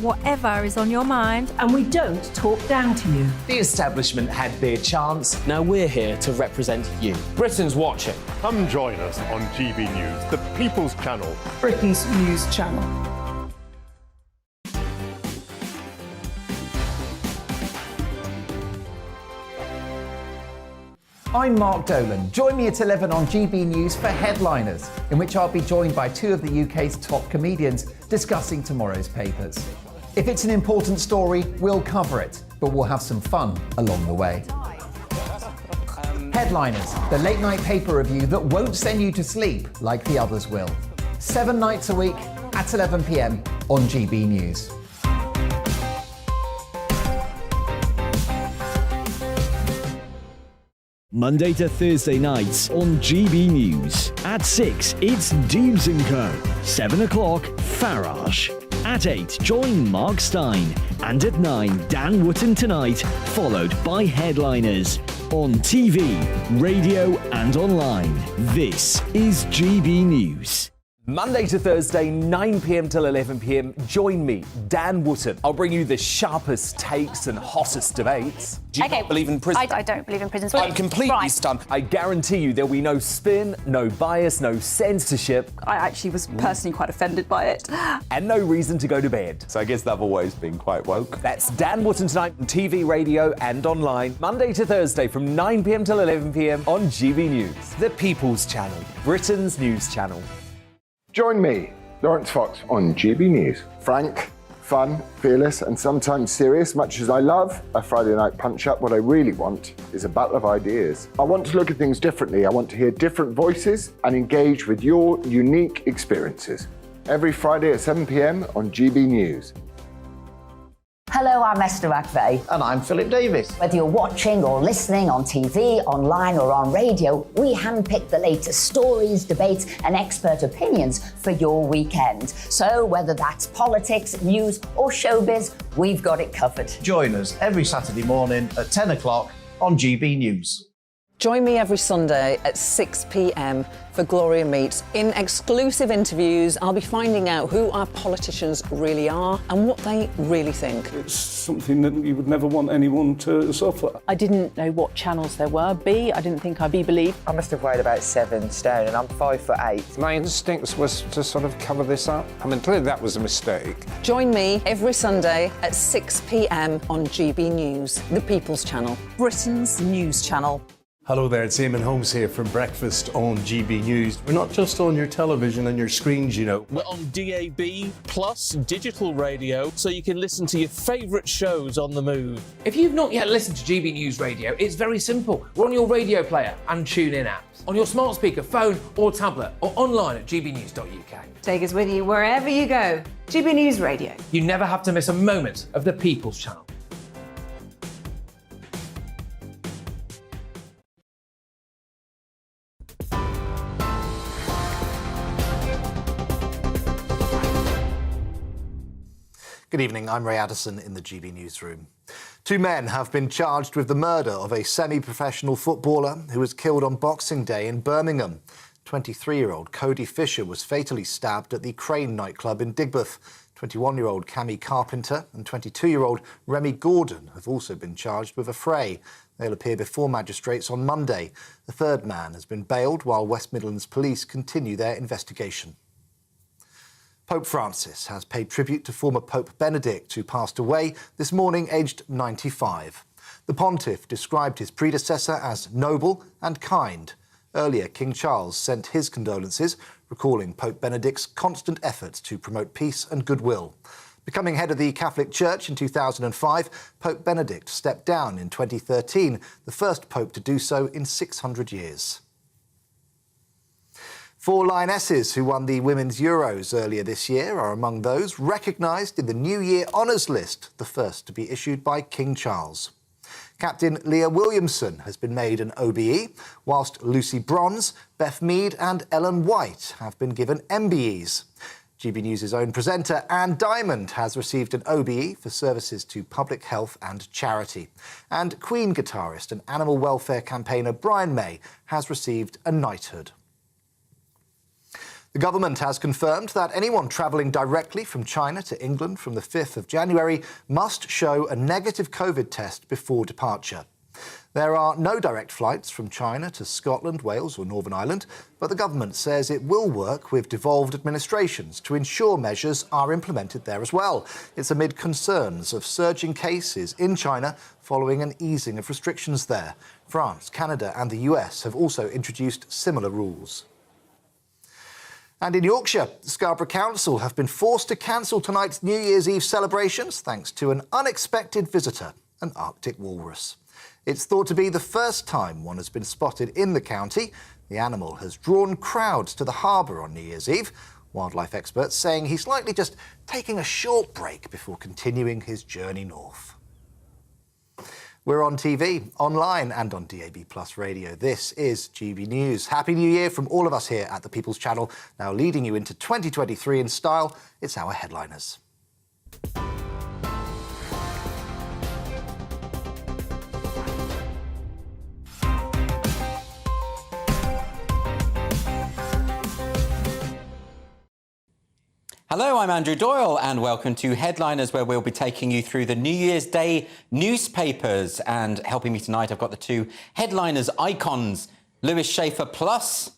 Whatever is on your mind. And we don't talk down to you. The establishment had their chance. Now we're here to represent you. Britain's watching. Come join us on GB News, the People's Channel. Britain's news channel. I'm Mark Dolan. Join me at 11 on GB News for Headliners, in which I'll be joined by two of the UK's top comedians discussing tomorrow's papers. If it's an important story, we'll cover it, but we'll have some fun along the way. Headliners, the late night paper review that won't send you to sleep like the others will. 7 nights a week at 11 p.m. on GB News. Monday to Thursday nights on GB News. At 6, it's Deebs & Co. 7 o'clock, Farage. At 8, join Mark Stein. And at 9, Dan Wootton Tonight, followed by Headliners. On TV, radio and online. This is GB News. Monday to Thursday, 9 p.m. till 11 p.m. Join me, Dan Wootton. I'll bring you the sharpest takes and hottest debates. Do you not believe in prison? I don't believe in prisons. I'm completely stunned. I guarantee you there'll be no spin, no bias, no censorship. I actually was personally quite offended by it. And no reason to go to bed. So I guess they've always been quite woke. That's Dan Wootton Tonight on TV, radio and online. Monday to Thursday from 9 p.m. till 11 p.m. on GB News. The People's Channel, Britain's news channel. Join me, Lawrence Fox, on GB News. Frank, fun, fearless and sometimes serious. Much as I love a Friday night punch-up, what I really want is a battle of ideas. I want to look at things differently. I want to hear different voices and engage with your unique experiences. Every Friday at 7 p.m. on GB News. Hello, I'm Esther McVeigh. And I'm Philip Davis. Whether you're watching or listening on TV, online or on radio, we handpick the latest stories, debates and expert opinions for your weekend. So whether that's politics, news or showbiz, we've got it covered. Join us every Saturday morning at 10 o'clock on GB News. Join me every Sunday at 6 p.m. for Gloria Meets. In exclusive interviews, I'll be finding out who our politicians really are and what they really think. It's something that you would never want anyone to suffer. I didn't know what channels there were. I didn't think I'd be believed. I must have weighed about 7 stone and I'm 5'8". My instincts was to sort of cover this up. I mean, clearly that was a mistake. Join me every Sunday at 6 p.m. on GB News, the People's Channel, Britain's news channel. Hello there, it's Eamon Holmes here from Breakfast on GB News. We're not just on your television and your screens, you know. We're on DAB plus digital radio, so you can listen to your favourite shows on the move. If you've not yet listened to GB News Radio, it's very simple. We're on your radio player and tune-in apps, on your smart speaker, phone or tablet, or online at gbnews.uk. Take us with you wherever you go. GB News Radio. You never have to miss a moment of the People's Channel. Good evening, I'm Ray Addison in the GB Newsroom. 2 men have been charged with the murder of a semi-professional footballer who was killed on Boxing Day in Birmingham. 23-year-old Cody Fisher was fatally stabbed at the Crane nightclub in Digbeth. 21-year-old Cammy Carpenter and 22-year-old Remy Gordon have also been charged with a fray. They'll appear before magistrates on Monday. The third man has been bailed while West Midlands police continue their investigation. Pope Francis has paid tribute to former Pope Benedict, who passed away this morning aged 95. The pontiff described his predecessor as noble and kind. Earlier, King Charles sent his condolences, recalling Pope Benedict's constant efforts to promote peace and goodwill. Becoming head of the Catholic Church in 2005, Pope Benedict stepped down in 2013, the first pope to do so in 600 years. 4 Lionesses who won the Women's Euros earlier this year are among those recognised in the New Year Honours List, the first to be issued by King Charles. Captain Leah Williamson has been made an OBE, whilst Lucy Bronze, Beth Mead and Ellen White have been given MBEs. GB News' own presenter Anne Diamond has received an OBE for services to public health and charity. And Queen guitarist and animal welfare campaigner Brian May has received a knighthood. The The government has confirmed that anyone travelling directly from China to England from the 5th of January must show a negative COVID test before departure. There are no direct flights from China to Scotland, Wales or Northern Ireland, but the government says it will work with devolved administrations to ensure measures are implemented there as well. It's amid concerns of surging cases in China following an easing of restrictions there. France, Canada and the US have also introduced similar rules. And in Yorkshire, Scarborough Council have been forced to cancel tonight's New Year's Eve celebrations thanks to an unexpected visitor, an Arctic walrus. It's thought to be the first time one has been spotted in the county. The animal has drawn crowds to the harbour on New Year's Eve. Wildlife experts saying he's likely just taking a short break before continuing his journey north. We're on TV, online and on DAB+ radio. This is GB News. Happy New Year from all of us here at the People's Channel. Now leading you into 2023 in style, it's our headliners. Hello, I'm Andrew Doyle and welcome to Headliners, where we'll be taking you through the New Year's Day newspapers. And helping me tonight, I've got the two Headliners icons, Lewis Schaefer Plus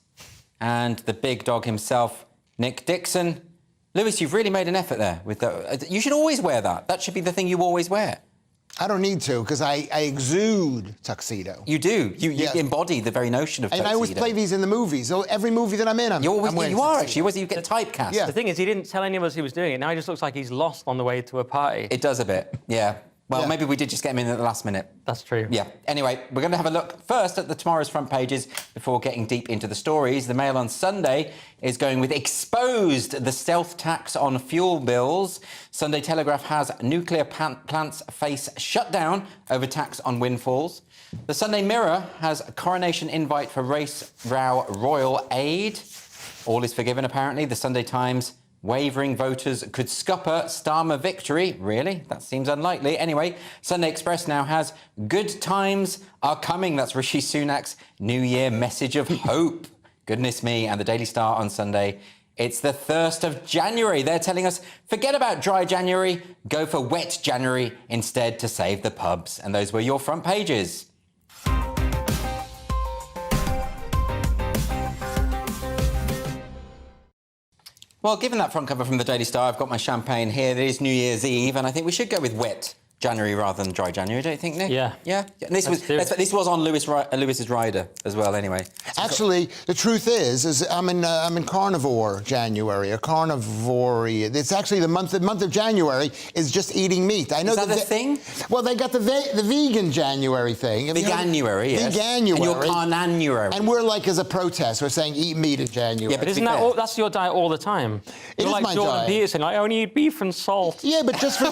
and the big dog himself, Nick Dixon. Lewis, you've really made an effort there. With you should always wear that. That should be the thing you always wear. I don't need to, because I exude tuxedo. You do. You embody the very notion of tuxedo. And I always play these in the movies. So every movie that I'm in, I'm wearing you are actually. You get typecast. Yeah. The thing is, he didn't tell any of us he was doing it. Now he just looks like he's lost on the way to a party. It does a bit, yeah. Well, maybe we did just get him in at the last minute. That's true. Yeah. Anyway, we're going to have a look first at tomorrow's front pages before getting deep into the stories. The Mail on Sunday is going with exposed, the stealth tax on fuel bills. Sunday Telegraph has nuclear plants face shut down over tax on windfalls. The Sunday Mirror has a coronation invite for race row royal aid. All is forgiven, apparently. The Sunday Times, wavering voters could scupper Starmer victory. Really? That seems unlikely. Anyway, Sunday Express now has good times are coming. That's Rishi Sunak's New Year message of hope. Goodness me. And the Daily Star on Sunday, it's the 1st of January. They're telling us, forget about dry January, go for wet January instead to save the pubs. And those were your front pages. Well, given that front cover from the Daily Star, I've got my champagne here. It is New Year's Eve, and I think we should go with wet January rather than dry January, don't you think, Nick? Yeah. Yeah? And this was on Lewis's rider as well, anyway. Actually, the truth is I'm in carnivore January, or carnivory. It's actually the month of January is just eating meat. I know is that the thing? Well, they got the vegan January thing. Veganuary, yes. Veganuary. And you're carnanuary. And we're like, as a protest, we're saying eat meat in January. Yeah, but isn't that that's your diet all the time? It you're is like my Jordan diet. Peterson, I only eat beef and salt. Yeah, but just for...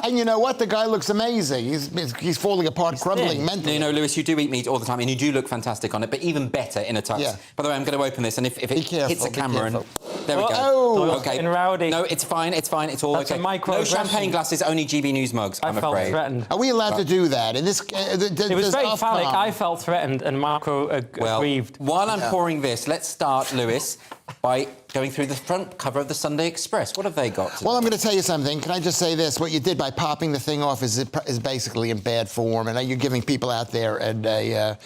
And you know what? The guy looks amazing. He's falling apart, crumbling mentally. You know, Lewis, you do eat meat all the time, and you do look fantastic on it, but even better in a tux. Yeah. By the way, I'm going to open this, and if it hits the camera, and there we go. Oh, okay. Rowdy. No, it's fine. It's fine. It's all That's okay. a microaggression. No champagne glasses, only GB News mugs. I'm felt afraid. threatened. Are we allowed to do that? In this, it was very phallic. I felt threatened, and Marco aggrieved. While I'm pouring this, let's start, Lewis, by going through the front cover of the Sunday Express. What have they got today? Well, I'm going to tell you something. Can I just say this? What you did by popping the thing off is basically in bad form, and you're giving people out there a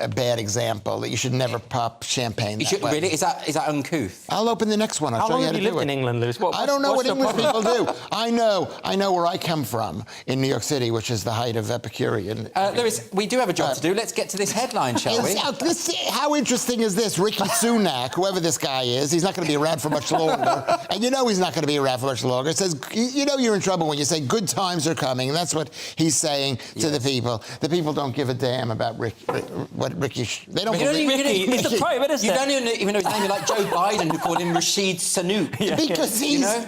bad example that you should never pop champagne that way. Really? Is that uncouth? I'll open the next one. I'll How show long you have how you to do lived it. in England, Lewis? I don't know what English people do. I know where I come from in New York City, which is the height of Epicurean. Lewis, we do have a job to do. Let's get to this headline, shall we? How interesting is this? Rishi Sunak, whoever this guy is, he's not going to be around for much longer. And you know he's not going to be around for much longer. It says, you know you're in trouble when you say good times are coming. And that's what he's saying to the people. The people don't give a damn about Ricky. They don't believe Ricky. He's the Prime Minister. You don't even know his name. You're like Joe Biden, who called him Rashid Sunak. Because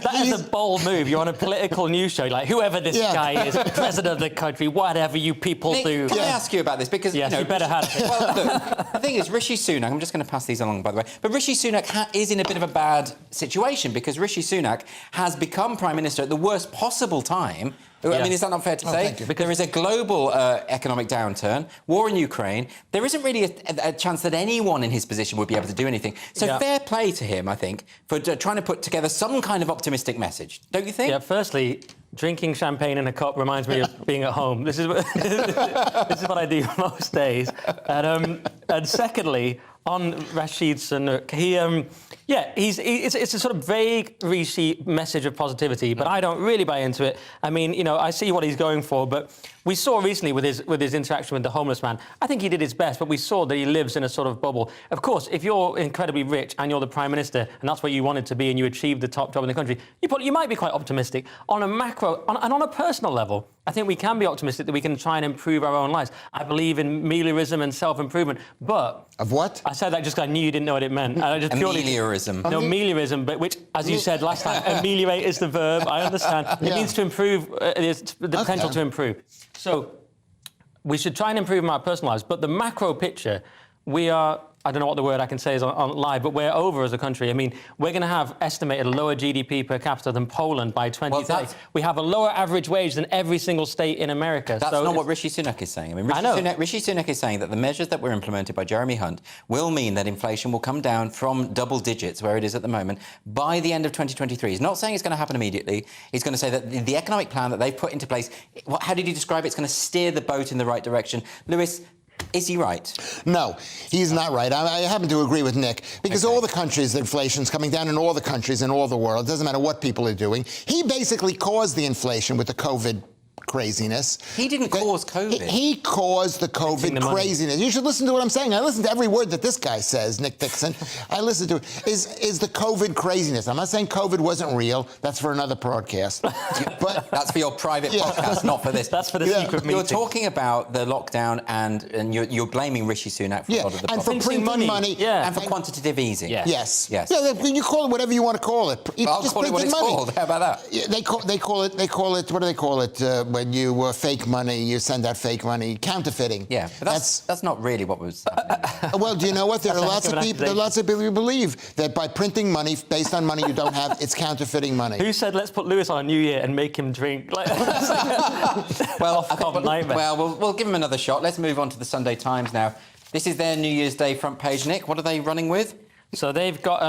that is a bold move. You're on a political news show, like whoever this guy is, president of the country, whatever you people Nick, do. Can I ask you about this? Because yes, you better have it. Well, look, the thing is, Rishi Sunak. I'm just going to pass these along, by the way. But Rishi Sunak is in a bit of a bad situation because Rishi Sunak has become Prime Minister at the worst possible time. I mean, is that not fair to say? Because there is a global economic downturn, war in Ukraine. There isn't really a chance that anyone in his position would be able to do anything. So fair play to him, I think. think, for trying to put together some kind of optimistic message, don't you think? Yeah, firstly, drinking champagne in a cup reminds me of being at home. This is what, this is what I do most days. And secondly, on Rashid Sunak, it's a sort of vague Rishi message of positivity, but I don't really buy into it. I mean, you know, I see what he's going for, but we saw recently with his interaction with the homeless man, I think he did his best, but we saw that he lives in a sort of bubble. Of course, if you're incredibly rich and you're the Prime Minister and that's what you wanted to be and you achieved the top job in the country, you might be quite optimistic. On a macro, and on a personal level, I think we can be optimistic that we can try and improve our own lives. I believe in meliorism and self-improvement, but... Of what? I said that just 'cause I knew you didn't know what it meant. I just Ameliorism. No, meliorism, but which, as you said last time, ameliorate is the verb. I understand. It means to improve, there's the potential to improve. So we should try and improve our personal lives, but the macro picture, we are... I don't know what the word I can say is on live, but we're over as a country. I mean, we're going to have estimated a lower GDP per capita than Poland by 2030. We have a lower average wage than every single state in America. That's not what Rishi Sunak is saying. I mean, Rishi Sunak is saying that the measures that were implemented by Jeremy Hunt will mean that inflation will come down from double digits, where it is at the moment, by the end of 2023. He's not saying it's going to happen immediately. He's going to say that the economic plan that they've put into place, how did he describe it? It's going to steer the boat in the right direction. Lewis, is he right? No, he's not right. I happen to agree with Nick, because all the countries, the inflation's coming down in all the countries in all the world. It doesn't matter what people are doing. He basically caused the inflation with the COVID craziness. He didn't cause COVID. He caused the COVID craziness. You should listen to what I'm saying. I listen to every word that this guy says, Nick Dixon. I listen to it. Is the COVID craziness. I'm not saying COVID wasn't real. That's for another broadcast. But that's for your private podcast, not for this. That's for the secret meeting. You're talking about the lockdown and you're blaming Rishi Sunak for a lot of the problems. And for printing money. And for quantitative easing. Yes. Yeah, you call it whatever you want to call it. I'll call it what it's called. How about that? They call it, what do they call it when you fake money, you send out fake money, counterfeiting. Yeah, but that's not really what was happening. Well, do you know what? There are lots of people who believe that by printing money based on money you don't have, it's counterfeiting money. Who said let's put Lewis on a New Year and make him drink? We'll give him another shot. Let's move on to the Sunday Times now. This is their New Year's Day front page, Nick. What are they running with? So they've got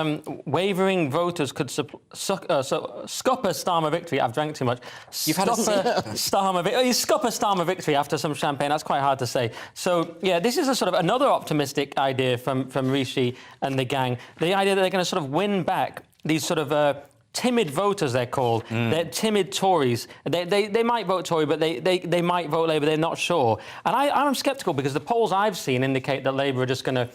wavering voters could scupper Starmer victory. I've drank too much. You've had a scupper Starmer victory after some champagne. That's quite hard to say. So yeah, this is a sort of another optimistic idea from Rishi and the gang. The idea that they're going to sort of win back these sort of timid voters, they're called. They're timid Tories. They might vote Tory, but they might vote Labour. They're not sure. And I'm sceptical because the polls I've seen indicate that Labour are just going to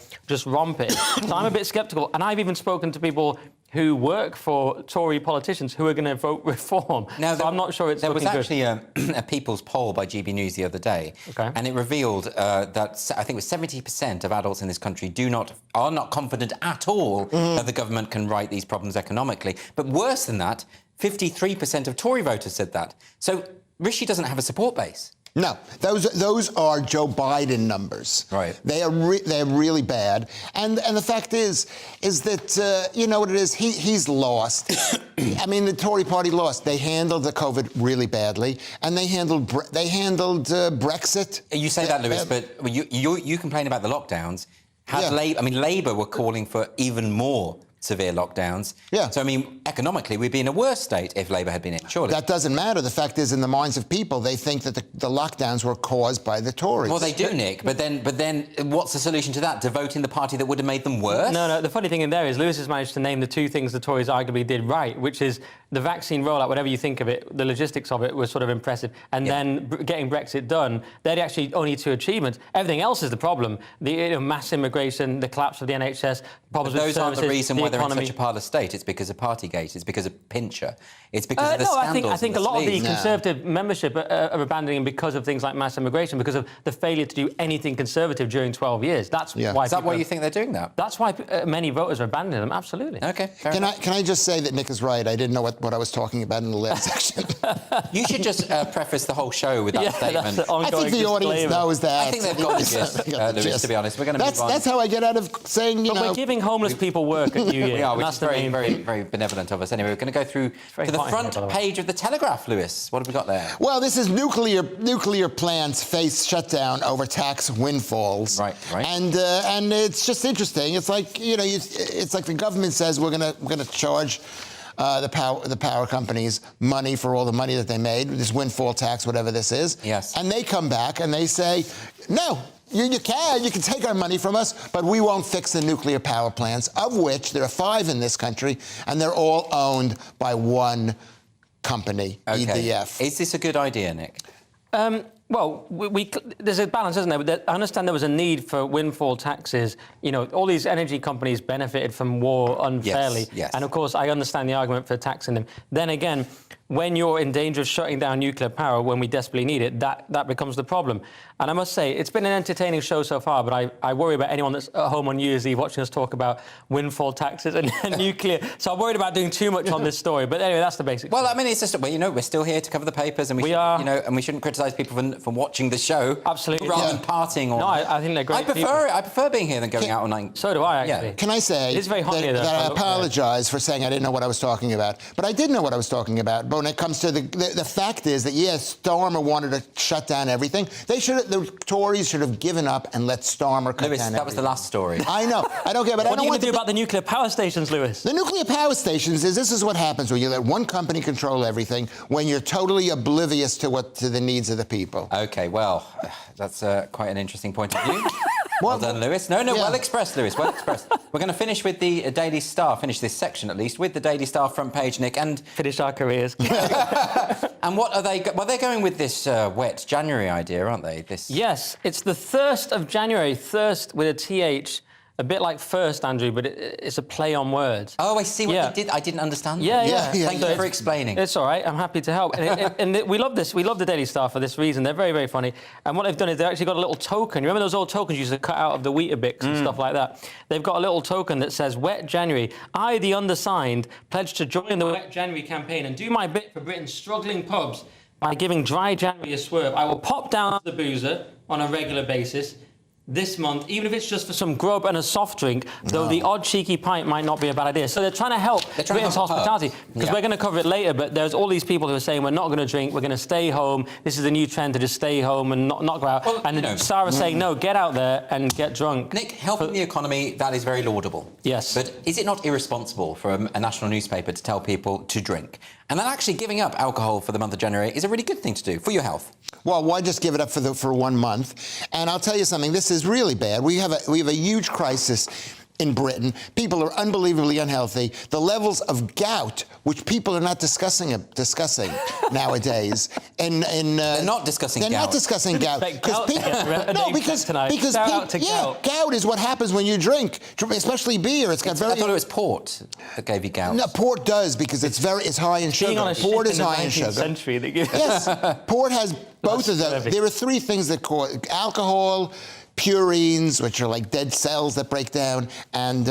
romp it. So I'm a bit sceptical. And I've even spoken to people who work for Tory politicians who are going to vote reform. Now, so I'm not sure it's looking good. There was actually a People's poll by GBNews the other day, and it revealed that I think it was 70% of adults in this country are not confident at all that the government can right these problems economically. But worse than that, 53% of Tory voters said that. So Rishi doesn't have a support base. No, those are Joe Biden numbers. Right. They're really bad. And the fact is that you know what it is. He's lost. I mean, the Tory party lost. They handled the COVID really badly, and they handled Brexit. You say that, Lewis, but you complain about the lockdowns. Labour were calling for even more severe lockdowns. Yeah. So, I mean, economically, we'd be in a worse state if Labour had been in, surely. That doesn't matter. The fact is, in the minds of people, they think that the lockdowns were caused by the Tories. Well, they do, Nick, but then what's the solution to that? To vote in the party that would have made them worse? No, the funny thing in there is Lewis has managed to name the two things the Tories arguably did right, which is the vaccine rollout, whatever you think of it, the logistics of it was sort of impressive, and then getting Brexit done. They're actually only two achievements. Everything else is the problem. The mass immigration, the collapse of the NHS, problems with services, those aren't the reason why they're in economy. such a parlous state. It's because of Partygate. It's because of Pincher. It's because of the scandals. I think a lot of the Conservative membership are abandoning because of things like mass immigration, because of the failure to do anything Conservative during 12 years. That's why. Is that why you think they're doing that? That's why many voters are abandoning them. Absolutely. Okay. Can I just say that Nick is right? I didn't know what what I was talking about in the last section. You should just preface the whole show with that statement. I think the audience knows that. I think they've got the gist, Lewis, to be honest. We're going to move on. That's how I get out of saying, you know... We're giving homeless people work at New Year. We are, which is very, very, very benevolent of us. Anyway, we're going to go through to the front page of the Telegraph, Lewis. What have we got there? Well, this is nuclear plants face shutdown over tax windfalls. Right. And it's just interesting. It's like, you know, it's like the government says we're gonna charge the power companies money for all the money that they made, this windfall tax, whatever this is. Yes. And they come back and they say, no, you can take our money from us, but we won't fix the nuclear power plants, of which there are 5 in this country, and they're all owned by one company, EDF. Is this a good idea, Nick? Well, there's a balance, isn't there? But I understand there was a need for windfall taxes. You know, all these energy companies benefited from war unfairly. Yes. And, of course, I understand the argument for taxing them. Then again, when you're in danger of shutting down nuclear power when we desperately need it, that becomes the problem. And I must say, it's been an entertaining show so far, but I worry about anyone that's at home on New Year's Eve watching us talk about windfall taxes and nuclear. So I'm worried about doing too much on this story. But anyway, that's the basics. Well, I mean, it's just, you know, we're still here to cover the papers, and we are, you know, and we shouldn't criticise people for watching the show. Absolutely. Rather than partying on. No, I think they're great. I prefer being here than going out all night. So do I, actually. Can I say it's very hot here, that I apologise for saying I didn't know what I was talking about. But I did know what I was talking about. But when it comes to the fact is that, yes, Starmer wanted to shut down everything. The Tories should have given up and let Starmer cut Lewis, down that was the last story. I know. I don't care. But what are you going to do about the nuclear power stations, Lewis? The nuclear power stations this is what happens when you let one company control everything, when you're totally oblivious to the needs of the people. OK, well, that's quite an interesting point of view. Well done, Lewis. No, well expressed, Lewis, well expressed. We're going to finish with the Daily Star, finish this section at least, with the Daily Star front page, Nick, and... Finish our careers. And what are they... Well, they're going with this wet January idea, aren't they? Yes, it's the thirst of January, thirst with a TH. A bit like first, Andrew, but it's a play on words. Oh, I see what they did. I didn't understand. Yeah. Thank you for explaining. It's all right. I'm happy to help. And we love this. We love the Daily Star for this reason. They're very, very funny. And what they've done is they've actually got a little token. You remember those old tokens you used to cut out of the Weetabix and stuff like that? They've got a little token that says, Wet January. I, the undersigned, pledge to join the Wet January campaign and do my bit for Britain's struggling pubs by giving Dry January a swerve. I will pop down to the boozer on a regular basis this month, even if it's just for some grub and a soft drink, though the odd cheeky pint might not be a bad idea. So they're trying to help Britain's hospitality, because we're going to cover it later, but there's all these people who are saying we're not going to drink, we're going to stay home. This is a new trend to just stay home and not go out. Well, and Sarah's saying, no, get out there and get drunk. Nick, helping the economy, that is very laudable. Yes. But is it not irresponsible for a national newspaper to tell people to drink? And then actually giving up alcohol for the month of January is a really good thing to do for your health. Well, why just give it up for 1 month? And I'll tell you something, this is really bad. We have a huge crisis in Britain. People are unbelievably unhealthy. The levels of gout, which people are not discussing nowadays. They're not discussing gout. They're not discussing gout. Because gout is what happens when you drink, especially beer. I thought it was port that gave you gout. No, port does, because it's high in sugar. Port is high in sugar. Yes, port has both of those. There are 3 things that cause alcohol, purines, which are like dead cells that break down, and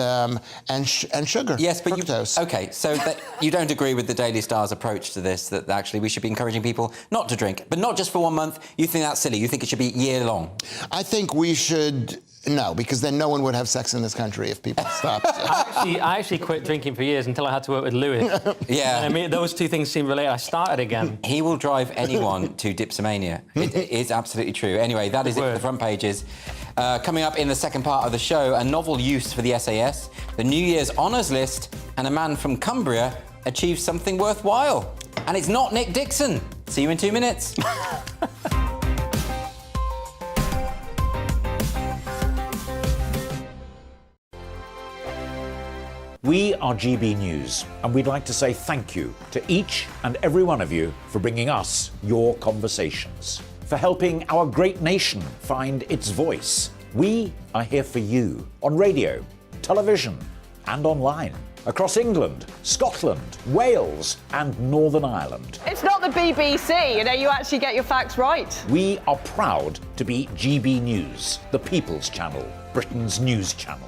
sugar. Yes, but fructose. OK, so you don't agree with the Daily Star's approach to this, that actually we should be encouraging people not to drink, but not just for 1 month. You think that's silly? You think it should be year-long? I think we should... No, because then no one would have sex in this country if people stopped. I actually quit drinking for years until I had to work with Lewis. Yeah. And I mean, those 2 things seem related. I started again. He will drive anyone to dipsomania. It is absolutely true. Anyway, that is it for the front pages. Coming up in the second part of the show, a novel use for the SAS, the New Year's honours list, and a man from Cumbria achieves something worthwhile. And it's not Nick Dixon. See you in 2 minutes. We are GB News, and we'd like to say thank you to each and every one of you for bringing us your conversations, for helping our great nation find its voice. We are here for you on radio, television, and online, across England, Scotland, Wales, and Northern Ireland. It's not the BBC, you actually get your facts right. We are proud to be GB News, the People's Channel, Britain's news channel.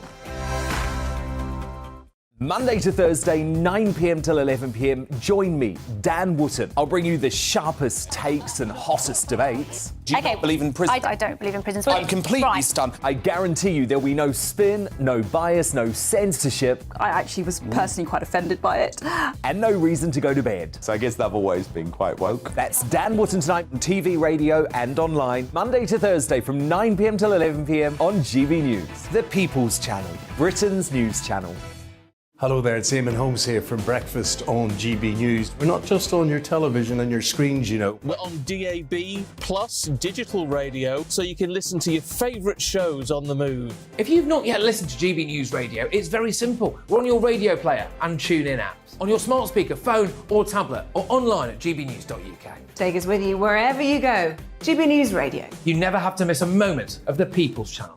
Monday to Thursday, 9 p.m. till 11 p.m. Join me, Dan Wootton. I'll bring you the sharpest takes and hottest debates. Do you not believe in prisons? I don't believe in prisons. I'm completely stunned. I guarantee you there'll be no spin, no bias, no censorship. I actually was personally quite offended by it. And no reason to go to bed. So I guess they've always been quite woke. That's Dan Wootton tonight on TV, radio and online. Monday to Thursday from 9 p.m. till 11 p.m. on GB News. The People's Channel, Britain's news channel. Hello there, it's Eamon Holmes here from Breakfast on GB News. We're not just on your television and your screens, you know. We're on DAB plus digital radio, so you can listen to your favourite shows on the move. If you've not yet listened to GB News Radio, it's very simple. We're on your radio player and TuneIn apps, on your smart speaker, phone or tablet, or online at gbnews.uk. Take us with you wherever you go. GB News Radio. You never have to miss a moment of the People's Channel.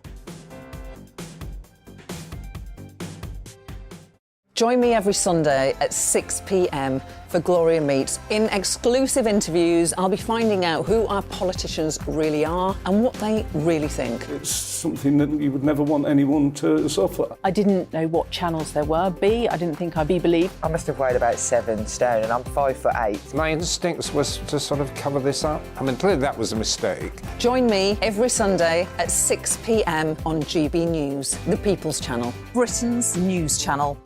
Join me every Sunday at 6 p.m. for Gloria Meets. In exclusive interviews, I'll be finding out who our politicians really are and what they really think. It's something that you would never want anyone to suffer. I didn't know what channels there were. B, I didn't think I'd be believed. I must have weighed about 7 stone and I'm 5'8". My instincts was to sort of cover this up. I mean, clearly that was a mistake. Join me every Sunday at 6 p.m. on GB News, the People's Channel, Britain's news channel.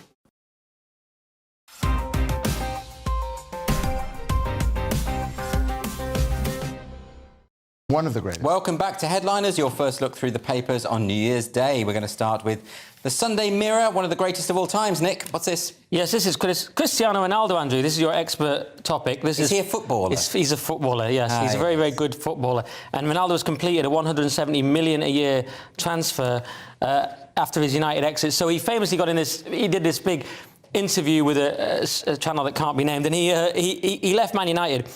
One of the greatest. Welcome back to Headliners, your first look through the papers on New Year's Day. We're going to start with the Sunday Mirror, one of the greatest of all times. Nick, what's this? Yes, this is Cristiano Ronaldo, Andrew. This is your expert topic. Is he a footballer? He's a footballer, yes. He's a very, very good footballer. And Ronaldo has completed a $170 million a year transfer after his United exit. So he famously got in this, he did this big interview with a channel that can't be named, and he left Man United.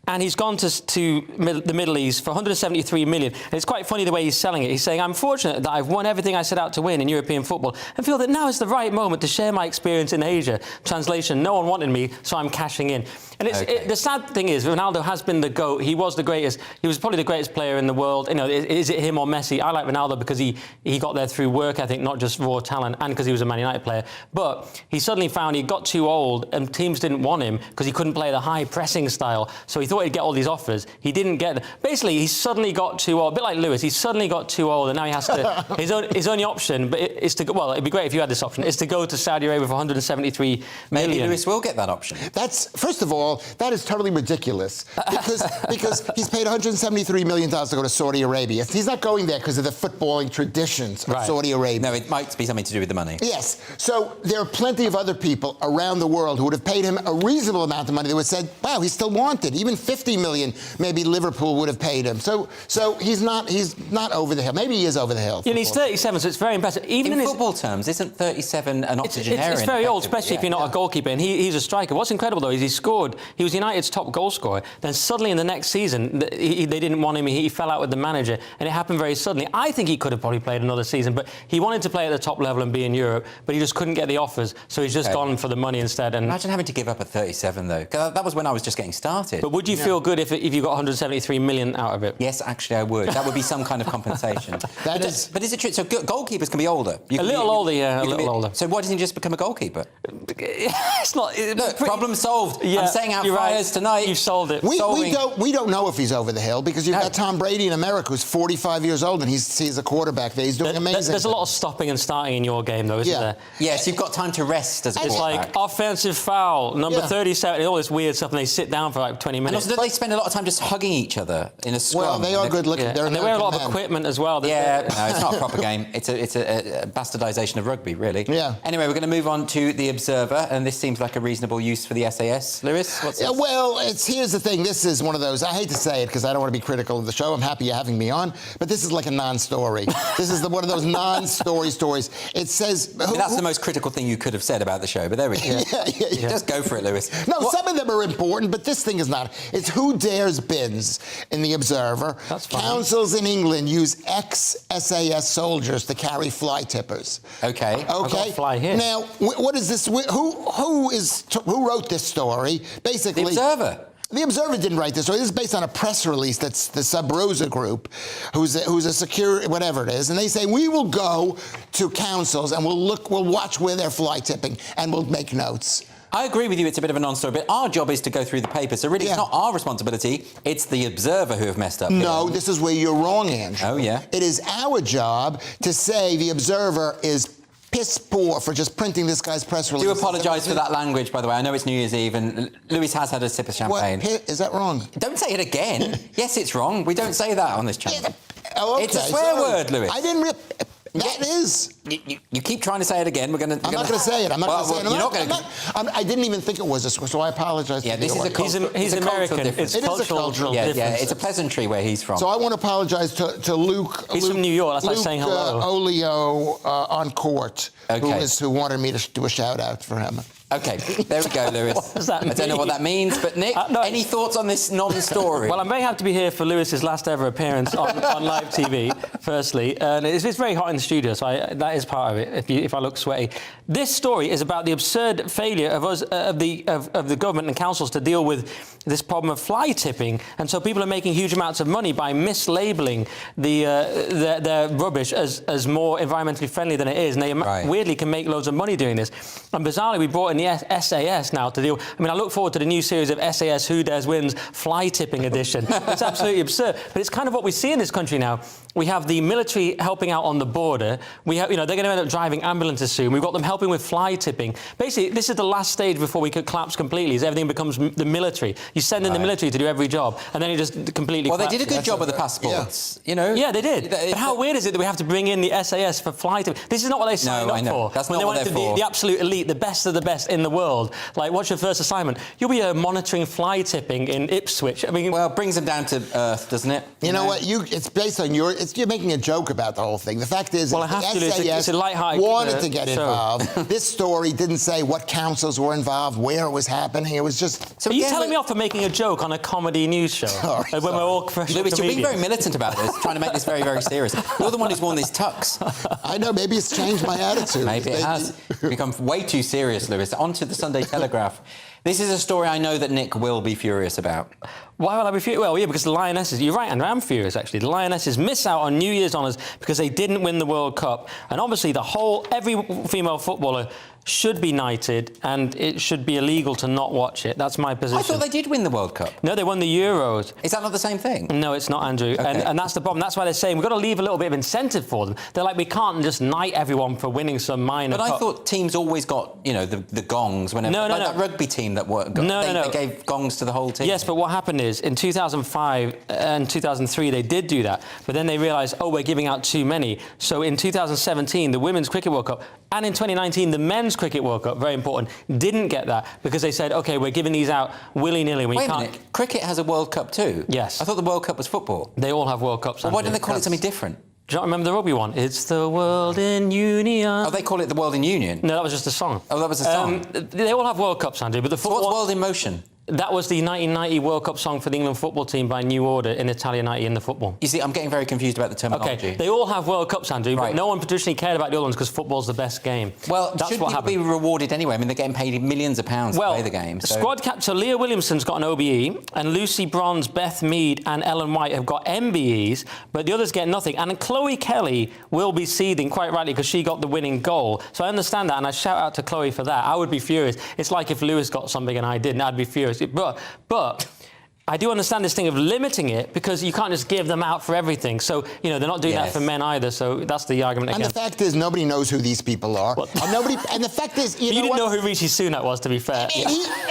And he's gone to the Middle East for $173 million. And it's quite funny the way he's selling it. He's saying, I'm fortunate that I've won everything I set out to win in European football and feel that now is the right moment to share my experience in Asia. Translation, no one wanted me, so I'm cashing in. And the sad thing is, Ronaldo has been the GOAT. He was the greatest. He was probably the greatest player in the world. You know, is it him or Messi? I like Ronaldo because he got there through work ethic, not just raw talent, and because he was a Man United player. But he suddenly found he got too old and teams didn't want him because he couldn't play the high pressing style. So he thought he'd get all these offers. He didn't get them. Basically, he suddenly got too old. A bit like Lewis. He suddenly got too old and now he has to... his only option is to... Well, it'd be great if you had this option, is to go to Saudi Arabia for $173 million. Maybe Lewis will get that option. That's, first of all, that is totally ridiculous because he's paid $173 million to go to Saudi Arabia. He's not going there because of the footballing traditions of Saudi Arabia. No, it might be something to do with the money. Yes. So there are plenty of other people around the world who would have paid him a reasonable amount of money. They would have said, wow, he's still wanted. Even $50 million, maybe Liverpool would have paid him. So he's not over the hill. Maybe he is over the hill. Yeah, he's 37, so it's very impressive. Even in football terms, isn't 37 an octogenarian? It's very old, especially if you're not a goalkeeper. And he's a striker. What's incredible, though, is he scored. He was United's top goal scorer. Then suddenly in the next season, they didn't want him. He fell out with the manager, and it happened very suddenly. I think he could have probably played another season, but he wanted to play at the top level and be in Europe, but he just couldn't get the offers, so he's just gone for the money instead. And imagine having to give up at 37, though. That was when I was just getting started. But would you feel good if you got $173 million out of it? Yes, actually, I would. That would be some kind of compensation. But is it true? So goalkeepers can be older? A little older. So why doesn't he just become a goalkeeper? It's not... Look, problem solved. Yeah, I'm setting out fires tonight. You've solved it. We don't know if he's over the hill because you've got Tom Brady in America who's 45 years old and he's a quarterback there. He's doing amazing. There's a lot of stopping and starting in your game, though, isn't there? Yes, you've got time to rest as a quarterback. It's like offensive foul, number 37, all this weird stuff, and they sit down for like 20 minutes. And also, don't they spend a lot of time just hugging each other in a scrum? Well, they are good looking. Yeah. And they wear a lot of equipment as well. Yeah, no, it's not a proper game. It's a bastardisation of rugby, really. Yeah. Anyway, we're going to move on to The Observer, and this seems like a reasonable use for the SAS. Lewis, what's this? Yeah, well, here's the thing. This is one of those, I hate to say it because I don't want to be critical of the show. I'm happy you're having me on, but this is like a non-story. This is one of those non-story stories. It says... that's the most critical thing you could have said about the show, but there we go. Yeah. Just go for it, Lewis. No, some of them are important, but this thing is not. It's who dares bins in The Observer. That's fine. Councils in England use ex-SAS soldiers to carry fly tippers. Okay. I've got a fly here. Now, what is this? Who wrote this story? Basically, The Observer. The Observer didn't write this story. This is based on a press release that's the Sub Rosa Group, who's a secure, whatever it is, and they say, we will go to councils and we'll watch where they're fly tipping and we'll make notes. I agree with you, it's a bit of a non-story, but our job is to go through the paper, so really it's not our responsibility, it's the Observer who have messed up. No, this is where you're wrong, Andrew. Oh, yeah? It is our job to say the Observer is piss poor for just printing this guy's press release. Do apologise for that language, by the way. I know it's New Year's Eve and Lewis has had a sip of champagne. What? Is that wrong? Don't say it again. Yes, it's wrong. We don't say that on this channel. Oh, okay. It's a swear word, Lewis. I didn't... That is... You keep trying to say it again. I'm not going to say it. I'm not going to say it. You're not going to... I didn't even think it was a swear, so I apologise. Yeah, this is a He's American. It's it is a cultural difference. difference. Yeah, it's a pleasantry where he's from. So I want to apologise to Luke... He's from New York. That's like Luke, saying hello. Olio on court, Okay. who wanted me to do a shout-out for him. OK, there we go, Lewis. What does that mean? I don't know what that means, but Nick, any thoughts on this non-story? Well, I'm very happy to be here for Lewis's last ever appearance on live TV, firstly. And it's very hot in the studio, so that is part of it, if I look sweaty. This story is about the absurd failure of us, of the government and councils to deal with this problem of fly tipping. And so people are making huge amounts of money by mislabelling their rubbish as more environmentally friendly than it is. And they weirdly can make loads of money doing this. And bizarrely, we brought in the SAS now to deal... I mean, I look forward to the new series of SAS Who Dares Wins fly tipping edition. It's absolutely absurd. But it's kind of what we see in this country now. We have the military helping out on the border. We have, they're going to end up driving ambulances soon. We've got them helping with fly tipping. Basically, this is the last stage before we could collapse completely, as everything becomes the military. You send in the military to do every job, and then it just completely collapses. They did a good job with the passports, Yeah, they did. But how weird is it that we have to bring in the SAS for fly tipping? This is not what they signed up for. That's when not what they they're wanted for. The absolute elite, the best of the best in the world. Like, what's your first assignment? You'll be monitoring fly tipping in Ipswich. I mean, well, it brings them down to earth, doesn't it? You know what? It's based on you're making a joke about the whole thing. The fact is, well, I have the to. It's a light-hearted wanted to get involved. This story didn't say what councils were involved, where it was happening. It was just. So are you telling me off for making a joke on a comedy news show? When we're all professional Lewis, you're being comedians? very militant about this, trying to make this very, very serious. You're the one who's worn these tux. I know. Maybe it's changed my attitude. Maybe it has become way too serious, Lewis. On to the Sunday Telegraph. This is a story I know that Nick will be furious about. Why will I be furious? Well, yeah, because the Lionesses... You're right, Andrew, I'm furious, actually. The Lionesses miss out on New Year's honours because they didn't win the World Cup. And obviously, every female footballer should be knighted, and it should be illegal to not watch it. That's my position. I thought they did win the World Cup. No, they won the Euros. Is that not the same thing? No, it's not, Andrew. Okay. And that's the problem. That's why they're saying we've got to leave a little bit of incentive for them. They're like, we can't just knight everyone for winning some minor But cup. I thought teams always got, the gongs whenever... No. That rugby team that they gave gongs to the whole team. Yes, but what happened is, in 2005 and 2003, they did do that. But then they realised, we're giving out too many. So in 2017, the Women's Cricket World Cup, and in 2019, the Men's Cricket World Cup, very important, didn't get that because they said, OK, we're giving these out willy-nilly. Wait a minute, cricket has a World Cup too? Yes. I thought the World Cup was football. They all have World Cups. Well, why don't they call it something different? Do you not remember the rugby one? It's the world in union. Oh, they call it the world in union? No, that was just a song. Oh, that was a song? They all have World Cups, Andrew, but the football... So what's World in Motion? That was the 1990 World Cup song for the England football team by New Order in Italia 90 in the football. You see, I'm getting very confused about the terminology. OK, they all have World Cups, Andrew, but no one traditionally cared about the other ones because football's the best game. Well, that's should what people happened. be rewarded anyway? I mean, they're getting paid millions of pounds to play the game. So. Squad captain Leah Williamson's got an OBE, and Lucy Bronze, Beth Mead and Ellen White have got MBEs, but the others get nothing. And Chloe Kelly will be seething, quite rightly, because she got the winning goal. So I understand that, and I shout out to Chloe for that. I would be furious. It's like if Lewis got something and I didn't, I'd be furious. But I do understand this thing of limiting it because you can't just give them out for everything. So, they're not doing that for men either. So that's the argument again. And the fact is, nobody knows who these people are. And the fact is, you didn't know who Rishi Sunak was, to be fair.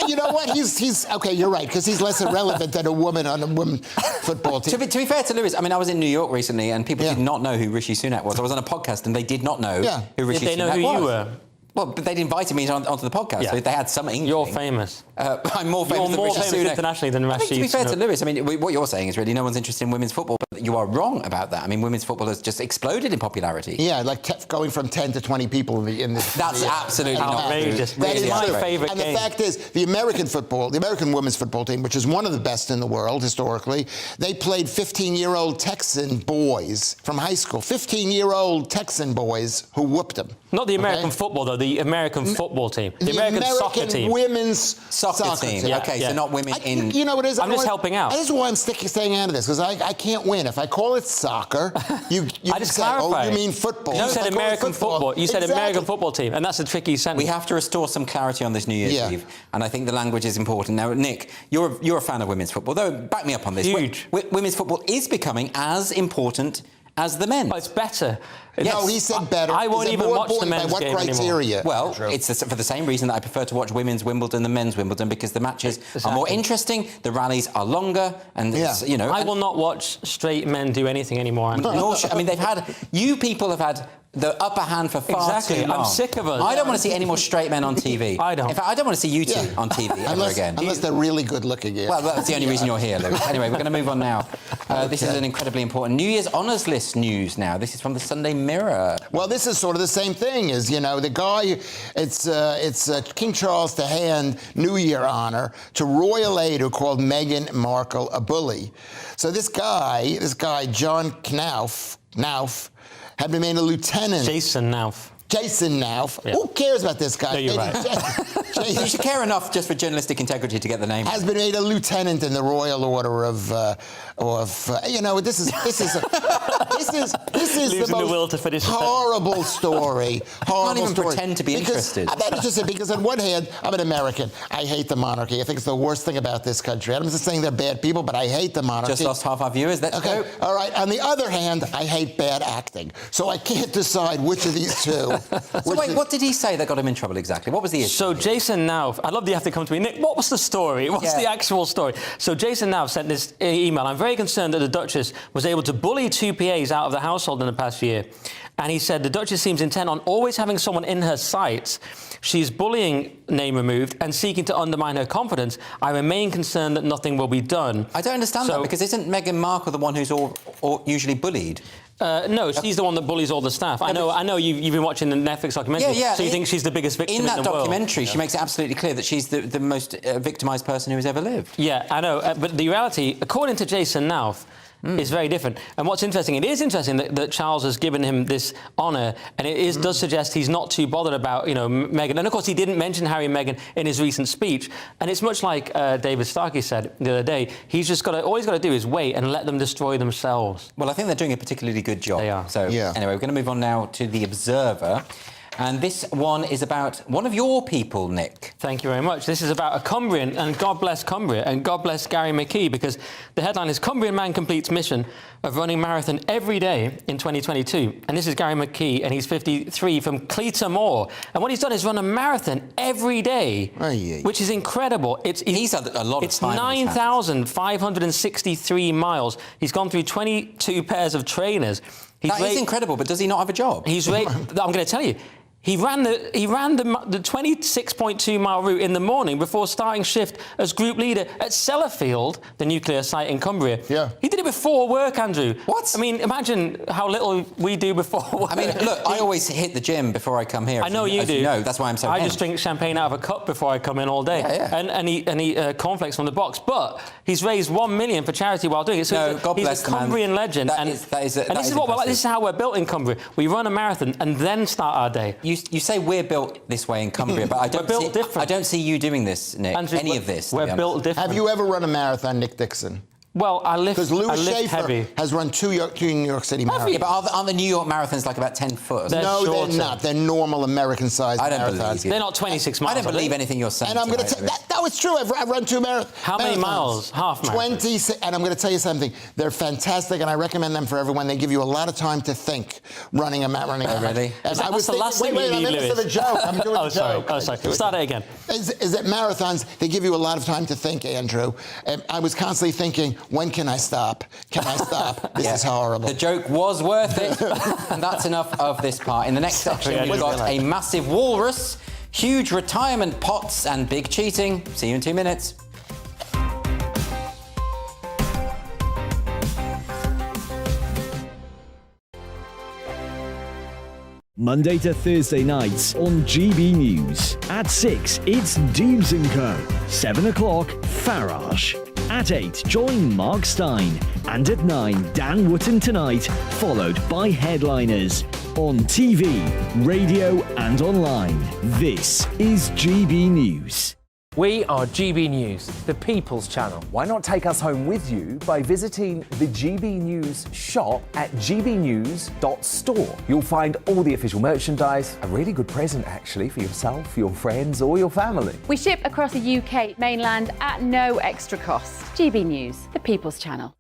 You know what? He's okay. You're right, because he's less irrelevant than a woman on a women's football team. To be fair to Lewis, I mean, I was in New York recently, and people did not know who Rishi Sunak was. I was on a podcast, and they did not know who Rishi Sunak was. Did they know who you were? Well, but they'd invited me onto the podcast, so they had some inkling. You're famous. I'm more famous than Rishi Sunak. Internationally than Rishi Sunak. To be fair to Lewis, I mean, what you're saying is really no one's interested in women's football, but you are wrong about that. I mean, women's football has just exploded in popularity. Yeah, like going from 10 to 20 people in this. That's absolutely outrageous. That is my favourite game. And the fact is, the American women's football team, which is one of the best in the world historically, they played 15-year-old Texan boys from high school. 15-year-old Texan boys who whooped them. Not the American football, though. the American football team. The American soccer team. Women's soccer team. Yeah, Okay, yeah. so not women in... You know what it is? I'm just helping out. This is why I'm staying out of this, because I can't win. If I call it soccer, you I just say, clarified. oh, you mean football. You If said I call it American football. You said American football team, and that's a tricky sentence. We have to restore some clarity on this New Year's Eve, and I think the language is important. Now, Nick, you're a fan of women's football, though. Back me up on this. Huge. Women's football is becoming as important as the men. Well, it's better. No, he said better. I won't Is it even more watch the important men's by what game criteria? Well, it's for the same reason that I prefer to watch women's Wimbledon than men's Wimbledon, because the matches are more interesting, the rallies are longer, and it's, you know... I will not watch straight men do anything anymore. I mean, you people have had the upper hand for far too long. I'm sick of us. I don't want to see any more straight men on TV. I don't. In fact, I don't want to see you two on TV ever again. Unless they're really good looking. Yeah. Well, that's the only reason you're here, Luke. Anyway, we're going to move on now. This is an incredibly important New Year's Honours List news now. This is from the Sunday Mirror. Well, this is sort of the same thing as, you know, the guy, it's King Charles to hand New Year honour to royal aide who called Meghan Markle a bully. So this guy, John Knauf, had been made a lieutenant. Jason Knauf. Yeah. Who cares about this guy? No, you're right. You should care enough just for journalistic integrity to get the name. Has been made a lieutenant in the Royal Order of you know, this is the most horrible story. Can't even pretend to be interested. That is just it, because on one hand, I'm an American. I hate the monarchy. I think it's the worst thing about this country. I'm just saying they're bad people, but I hate the monarchy. Just lost half our viewers. Let's go. All right. On the other hand, I hate bad acting. So I can't decide which of these two. So wait, what did he say that got him in trouble exactly? What was the issue? So Jason Knauf, I'd love you have to come to me. Nick, what was the story? What's the actual story? So Jason Knauf sent this email. I'm very concerned that the Duchess was able to bully two PAs out of the household in the past year. And he said the Duchess seems intent on always having someone in her sights. She's bullying, name removed, and seeking to undermine her confidence. I remain concerned that nothing will be done. I don't understand that, because isn't Meghan Markle the one who's usually bullied? No, she's the one that bullies all the staff. I know you've been watching the Netflix documentary, so you think she's the biggest victim in the world. In that documentary, she makes it absolutely clear that she's the most victimised person who has ever lived. Yeah, I know, but the reality, according to Jason Knauf, is very different. And what's interesting, it is interesting that Charles has given him this honour, and it does suggest he's not too bothered about, you know, Meghan. And of course, he didn't mention Harry and Meghan in his recent speech. And it's much like David Starkey said the other day. He's just all he's got to do is wait and let them destroy themselves. Well, I think they're doing a particularly good job. They are. So anyway, we're going to move on now to The Observer. And this one is about one of your people, Nick. Thank you very much. This is about a Cumbrian, and God bless Cumbria, and God bless Gary McKee, because the headline is Cumbrian man completes mission of running marathon every day in 2022. And this is Gary McKee, and he's 53 from Cleator Moor. And what he's done is run a marathon every day, which is incredible. He's had a lot of time. It's 9,563 miles. He's gone through 22 pairs of trainers. That is incredible, but does he not have a job? I'm going to tell you. He ran the 26.2 mile route in the morning before starting shift as group leader at Sellafield, the nuclear site in Cumbria. Yeah. He did it before work, Andrew. What? I mean, imagine how little we do before work. I mean, look, I always hit the gym before I come here. I know you do. You know, that's why I'm so I just drink champagne out of a cup before I come in all day. And eat cornflakes from the box. But he's raised $1 million for charity while doing it. So God bless he's a Cumbrian legend. This is what we're like. This is how we're built in Cumbria. We run a marathon and then start our day. You say we're built this way in Cumbria, but I don't see you doing this, Nick. Andrew, any of this. We're built different. Have you ever run a marathon, Nick Dixon? Well, I lift heavy. Because Louis Schaefer has run two New York City marathons. Yeah, but aren't the New York marathons like about 10 foot? No, they're not. They're normal American-sized marathons. They're not 26 miles. I don't believe anything you're saying. And I'm going to that was true. I've run two marathons. How many miles? Half marathon. 20. And I'm going to tell you something. They're fantastic, and I recommend them for everyone. They give you a lot of time to think running a marathon. Really? That's the last thing you need, Lewis. The joke. I'm doing the joke. Oh, sorry. Start it again. Is that marathons, they give you a lot of time to think, Andrew. And I was constantly thinking, when can I stop? Can I stop? This is horrible. The joke was worth it. And that's enough of this part. In the next section, we've got a massive walrus, huge retirement pots, and big cheating. See you in 2 minutes. Monday to Thursday nights on GB News. At 6, it's Dubes & Co. 7 o'clock, Farage. At 8, join Mark Stein. And at 9, Dan Wootton Tonight, followed by Headliners. on TV, radio and online. This is GB News. We are GB News, the People's Channel. Why not take us home with you by visiting the GB News shop at gbnews.store. You'll find all the official merchandise, a really good present actually for yourself, your friends or your family. We ship across the UK mainland at no extra cost. GB News, the People's Channel.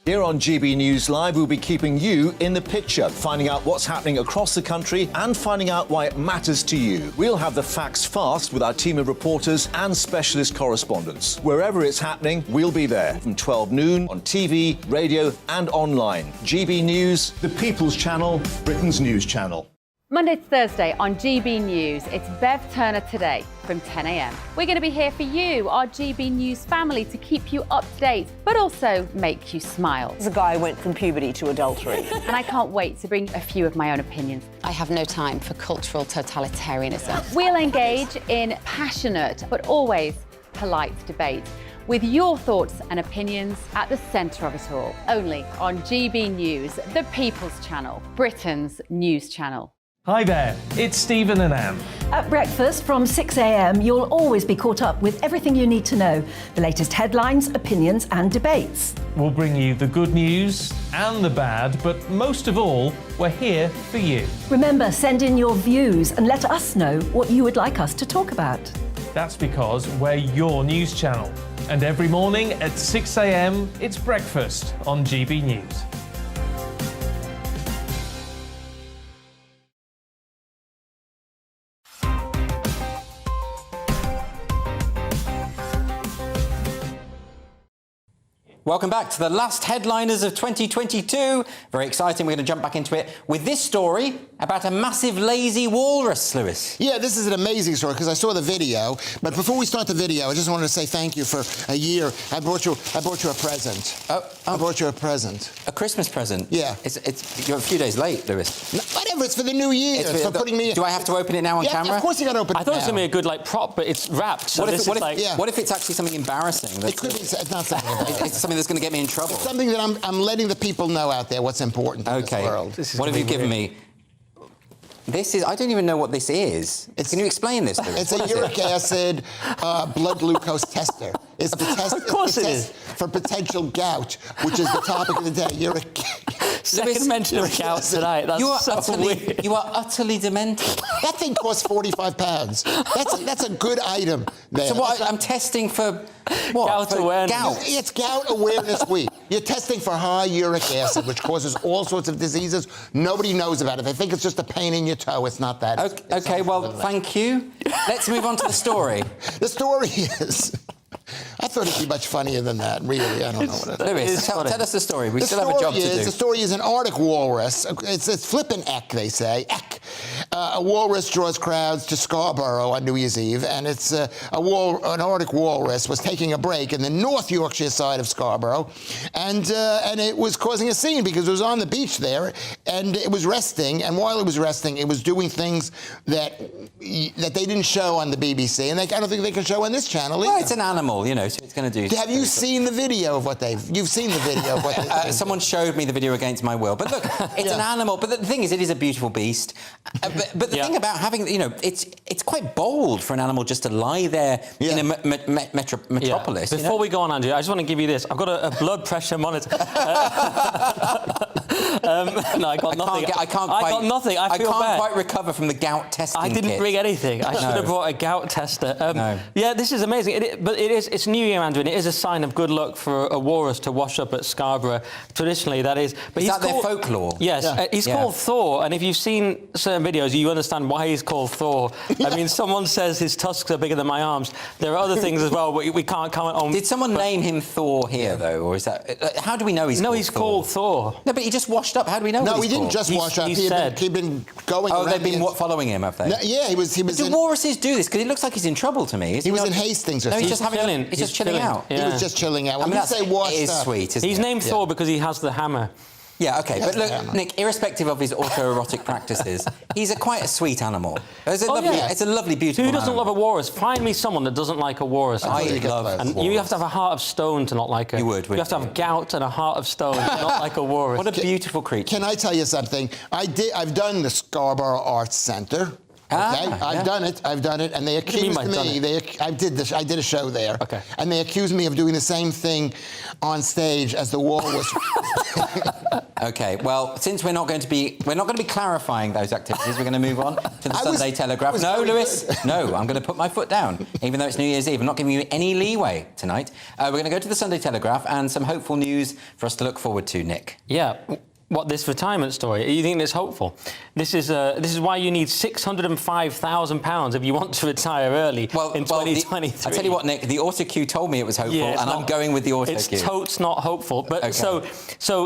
Here on GB News Live, we'll be keeping you in the picture, finding out what's happening across the country and finding out why it matters to you. We'll have the facts fast with our team of reporters and specialist correspondents. Wherever it's happening, we'll be there from 12 noon on TV, radio and online. GB News, the People's Channel, Britain's news channel. Monday to Thursday on GB News, it's Bev Turner Today from 10 a.m. We're going to be here for you, our GB News family, to keep you up to date, but also make you smile. The guy went from puberty to adultery. And I can't wait to bring a few of my own opinions. I have no time for cultural totalitarianism. We'll engage in passionate, but always polite debate, with your thoughts and opinions at the centre of it all. Only on GB News, the People's Channel, Britain's news channel. Hi there, it's Stephen and Anne. At breakfast from 6 a.m, you'll always be caught up with everything you need to know, the latest headlines, opinions and debates. We'll bring you the good news and the bad, but most of all, we're here for you. Remember, send in your views and let us know what you would like us to talk about. That's because we're your news channel. And every morning at 6 a.m, it's breakfast on GB News. Welcome back to the last headliners of 2022. Very exciting. We're going to jump back into it with this story about a massive lazy walrus, Lewis. Yeah, this is an amazing story because I saw the video. But before we start the video, I just wanted to say thank you for a year. I brought you a present. I brought you a present. A Christmas present? Yeah. You're a few days late, Lewis. No, whatever, it's for the new year. It's for putting me in. Do I have to open it now on camera? Of course you got to open it I thought now. it was going to be a good prop, but it's wrapped. So what if it's actually something embarrassing? It could be. It's not something embarrassing. It's something that's going to get me in trouble. It's something that I'm letting the people know out there what's important in this world. What have you given me? This is, I don't even know what this is. Can you explain this to us? It's a uric acid blood glucose tester. It's the test. Of course it is. For potential gout, which is the topic of the day. Uric. Second mention of gout tonight. That's so weird. You are utterly demented. That thing costs £45. That's a good item there. So what? I'm testing for what? Gout awareness. Gout. It's Gout Awareness Week. You're testing for high uric acid, which causes all sorts of diseases. Nobody knows about it. They think it's just a pain in your toe. It's not that. Okay, well, thank you. Let's move on to the story. The story is... I thought it'd be much funnier than that, really. I don't know what it is. Lewis, tell us the story. We still have a job to do. The story is an Arctic walrus. It's flippin' eck, they say. Eck. A walrus draws crowds to Scarborough on New Year's Eve, and it's an Arctic walrus was taking a break in the North Yorkshire side of Scarborough, and it was causing a scene because it was on the beach there, and it was resting, and while it was resting, it was doing things that they didn't show on the BBC, and I don't think they can show on this channel either. Well, it's an animal, you know, so it's going to do... Have you seen the video of what you've seen the video of what they've... Someone showed me the video against my will. But look, it's an animal. But the thing is, it is a beautiful beast. But the thing about having, you know, it's quite bold for an animal just to lie there in a metropolis. Yeah. Before we go on, Andrew, I just want to give you this. I've got a blood pressure monitor. No, I got nothing. I got nothing. I feel bad. Quite recover from the gout testing I didn't kit. bring anything. I should have brought a gout tester. No. Yeah, this is amazing. It's New Year, Andrew, and it is a sign of good luck for a walrus to wash up at Scarborough. Traditionally, that is. But is that their folklore? Yes. He's called Thor, and if you've seen certain videos, you understand why he's called Thor. I mean, someone says his tusks are bigger than my arms. There are other things as well, but we can't comment on. Did someone name him Thor here, though, or is that... how do we know he's called Thor? No, he's called Thor. No, but he just washed up. How do we know? No, he didn't just wash up. He'd been going around. Oh, they've been following him, have they? No, yeah, he was. Do walruses do this? Because it looks like he's in trouble to me. He was in Hastings or something. No, he's just chilling out. He was just chilling out. When you say washed up, it is sweet, isn't it? He's named Thor because he has the hammer. Yeah, OK. But look, Nick, irrespective of his autoerotic practices, he's quite a sweet animal. It's a lovely, beautiful Who doesn't animal. love a walrus? Find me someone that doesn't like a walrus. I love and you have to have a heart of stone to not like her. You would, You have to have gout and a heart of stone to not like a walrus. What a beautiful creature. Can I tell you something? I've done the Scarborough Arts Centre. Okay, I've done it, and they accused me. I did a show there, and they accused me of doing the same thing on stage as the walrus. Okay, well, since we're not going to be clarifying those activities, we're going to move on to the Sunday Telegraph. No, Lewis, no, I'm going to put my foot down, even though it's New Year's Eve. I'm not giving you any leeway tonight. We're going to go to the Sunday Telegraph and some hopeful news for us to look forward to, Nick. Yeah. What, this retirement story? You think it's hopeful? This is why you need £605,000 if you want to retire early in 2023. I tell you what, Nick, the autocue told me it was hopeful, and I'm going with the autocue. It's totes not hopeful. But so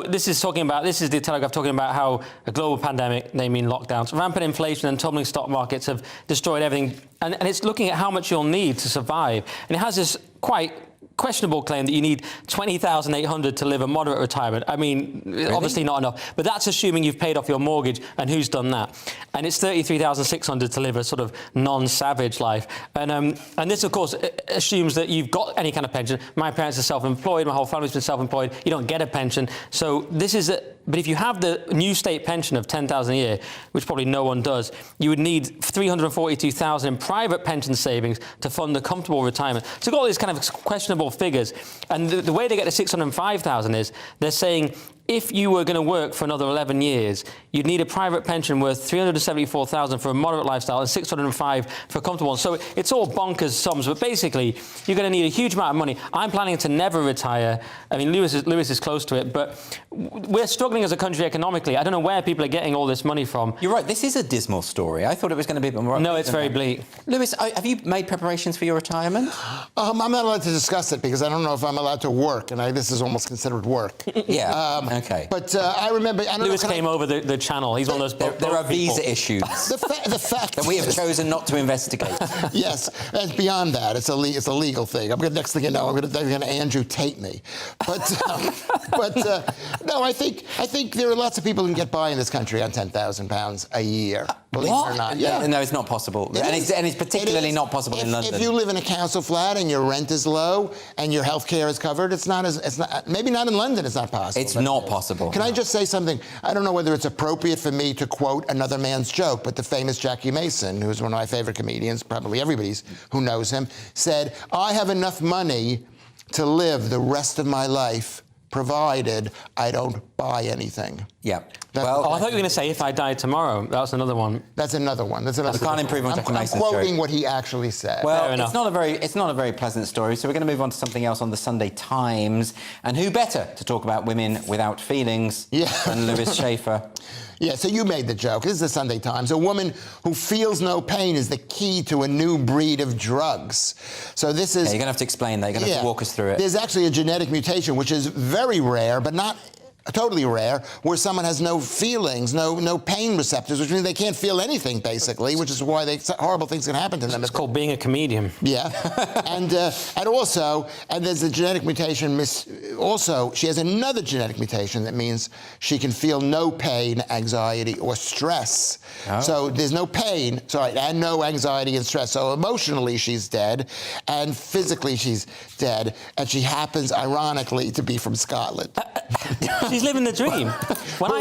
this is the Telegraph talking about how a global pandemic, they mean lockdowns, rampant inflation and tumbling stock markets have destroyed everything, and it's looking at how much you'll need to survive, and it has this quite questionable claim that you need $20,800 to live a moderate retirement. I mean, obviously not enough, but that's assuming you've paid off your mortgage, and who's done that? And it's $33,600 to live a sort of non-savage life. And this, of course, assumes that you've got any kind of pension. My parents are self-employed, my whole family's been self-employed. You don't get a pension. So this is but if you have the new state pension of $10,000 a year, which probably no one does, you would need $342,000 in private pension savings to fund a comfortable retirement. So you've got all these kind of questionable figures. And the way they get to $605,000 is they're saying if you were going to work for another 11 years, you'd need a private pension worth $374,000 for a moderate lifestyle and $605,000 for a comfortable one. So it's all bonkers sums, but basically you're going to need a huge amount of money. I'm planning to never retire. I mean, Lewis is close to it, but we're struggling as a country economically. I don't know where people are getting all this money from. You're right, this is a dismal story. I thought it was going to be a bit more... No, it's very bleak. Lewis, have you made preparations for your retirement? I'm not allowed to discuss it because I don't know if I'm allowed to work, and this is almost considered work. Yeah, OK. But I remember... Lewis came over the channel. He's one of those... There are visa issues. The fact that we have chosen not to investigate. Yes, and beyond that, it's a legal thing. Next thing you know, they're going to Andrew Tate me. But no, I think there are lots of people who can get by in this country on £10,000 a year. Believe it or not. Yeah. No, it's not possible. It's particularly not possible in London. If you live in a council flat and your rent is low and your health care is covered, it's not maybe not in London, it's not possible. It's not possible. Can I just say something? I don't know whether it's appropriate for me to quote another man's joke, but the famous Jackie Mason, who's one of my favorite comedians, probably everybody's who knows him, said, "I have enough money to live the rest of my life, provided I don't buy anything." Yeah. I thought you were going to say, if I died tomorrow. That's another one. That's another one. That's another. I can't improve on Jackie Mason's I'm quoting joke. what he actually said. Well, it's not a very pleasant story, so we're going to move on to something else on the Sunday Times. And who better to talk about women without feelings than Lewis Schaefer? Yeah, so you made the joke. This is the Sunday Times. A woman who feels no pain is the key to a new breed of drugs. So this is... Yeah, you're going to have to explain that. You're going to have to walk us through it. There's actually a genetic mutation, which is very rare, but not totally rare, where someone has no feelings, no pain receptors, which means they can't feel anything, basically, which is why horrible things can happen to them. It's called being a comedian. Yeah. and there's a genetic mutation, also, she has another genetic mutation that means she can feel no pain, anxiety, or stress. Oh. So there's no pain, and no anxiety and stress. So emotionally, she's dead, and physically, she's dead, and she happens, ironically, to be from Scotland. She's living the dream. When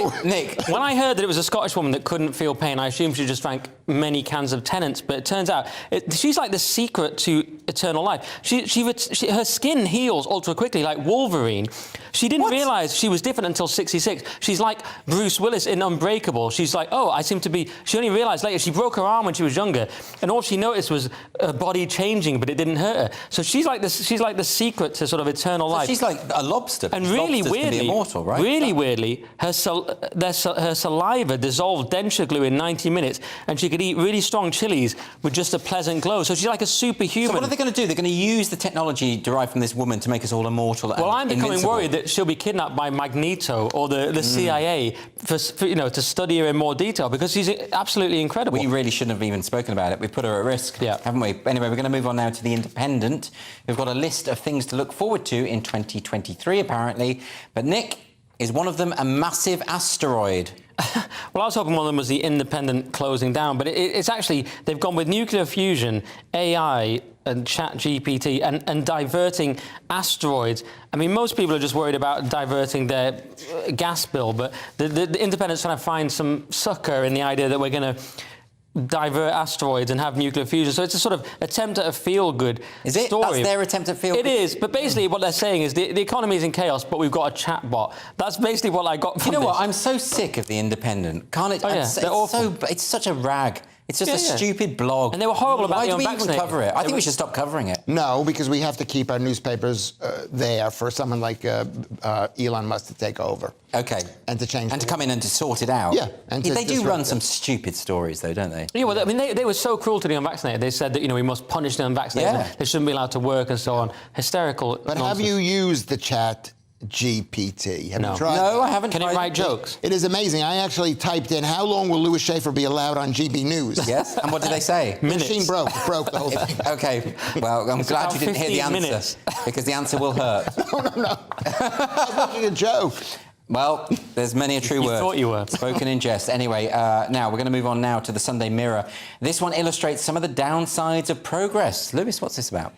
I heard that it was a Scottish woman that couldn't feel pain, I assumed she just drank many cans of Tennent's, but it turns out she's like the secret to eternal life. Her skin heals ultra quickly, like Wolverine. She didn't realise she was different until 66. She's like Bruce Willis in Unbreakable. She's like, oh, I seem to be... She only realised later she broke her arm when she was younger, and all she noticed was her body changing, but it didn't hurt her. So she's like the secret to sort of eternal life. She's like a lobster. And really weirdly, can be immortal, right? Really weirdly, her saliva dissolved denture glue in 90 minutes, and she could eat really strong chilies with just a pleasant glow. So she's like a superhuman. So what are they going to do? They're going to use the technology derived from this woman to make us all immortal. Well, I'm becoming worried that she'll be kidnapped by Magneto or the CIA for to study her in more detail, because she's absolutely incredible. We really shouldn't have even spoken about it. We've put her at risk, haven't we? Anyway, we're going to move on now to The Independent. We've got a list of things to look forward to in 2023, apparently. But Nick, Is one of them a massive asteroid? Well, I was hoping one of them was the Independent closing down, but it's actually, they've gone with nuclear fusion, AI and ChatGPT and diverting asteroids. I mean, most people are just worried about diverting their gas bill, but the Independent's trying to find some succor in the idea that we're going to divert asteroids and have nuclear fusion. So it's a sort of attempt at a feel-good story. Is it? That's their attempt at feel-good? It is, but basically what they're saying is the economy is in chaos, but we've got a chatbot. That's basically what I got from You know this. what? I'm so sick of the Independent. Can't it? Oh, yeah, they're awful. It's such a rag. It's just a stupid blog. And they were horrible about Why the do we even unvaccinated. cover it? I think we should stop covering it. No, because we have to keep our newspapers there for someone like Elon Musk to take over. Okay. And to change. And to come in and to sort it out. Yeah. And to they do disrupt run it. some stupid stories, though, don't they? Yeah, well, I mean, they were so cruel to the unvaccinated. They said that, we must punish the unvaccinated. Yeah. They shouldn't be allowed to work and so on. Hysterical But nonsense. have you used the chat GPT? Have No. you tried No, that? I haven't. Can it write jokes? It is amazing. I actually typed in, how long will Louis Schaefer be allowed on GB News? Yes? And what did they say? The machine broke the whole thing. Okay, well, I'm glad about you didn't hear the 15 answer. minutes. Because the answer will hurt. No. I was making a joke. Well, there's many a true word. thought you were. Spoken in jest. Anyway, now we're going to move on now to the Sunday Mirror. This one illustrates some of the downsides of progress. Lewis, what's this about?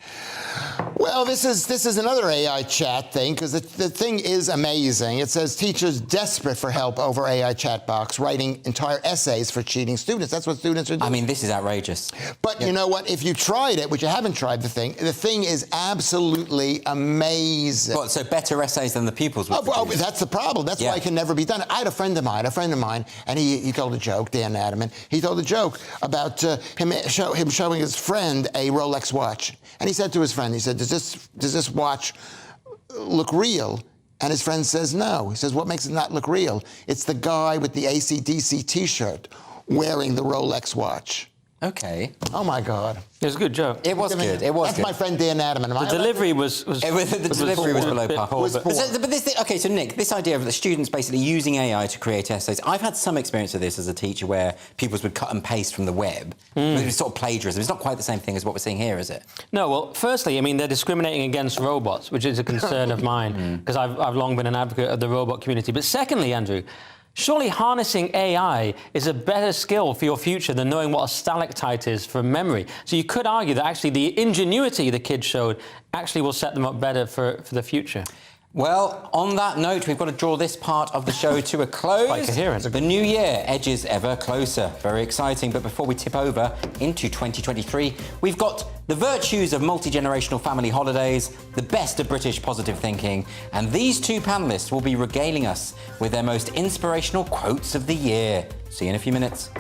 Well, this is another AI chat thing, because the thing is amazing. It says teachers desperate for help over AI chat box, writing entire essays for cheating students. That's what students are doing. I mean, this is outrageous. But you know what? If you tried it, which you haven't tried the thing is absolutely amazing. What, so better essays than the pupils would Oh, produce? that's the problem. That's why it can never be done. I had a friend of mine, and he told a joke, Dan Adamant. He told a joke about him showing his friend a Rolex watch. And he said to his friend, he said, does this watch look real? And his friend says, no. He says, what makes it not look real? It's the guy with the AC/DC T-shirt wearing the Rolex watch. Okay. Oh, my God. It was a good joke. It was good. It was That's good. my friend Dan Adamant. The delivery was the delivery was below par. Okay, so Nick, this idea of the students basically using AI to create essays, I've had some experience of this as a teacher where pupils would cut and paste from the web. It was sort of plagiarism. It's not quite the same thing as what we're seeing here, is it? No, well, firstly, I mean, they're discriminating against robots, which is a concern of mine, because I've long been an advocate of the robot community. But secondly, Andrew, surely harnessing AI is a better skill for your future than knowing what a stalactite is from memory. So you could argue that actually the ingenuity the kids showed actually will set them up better for the future. Well, on that note, we've got to draw this part of the show to a close. Quite coherent. The new year edges ever closer. Very exciting. But before we tip over into 2023, we've got the virtues of multi-generational family holidays, the best of British positive thinking, and these two panellists will be regaling us with their most inspirational quotes of the year. See you in a few minutes.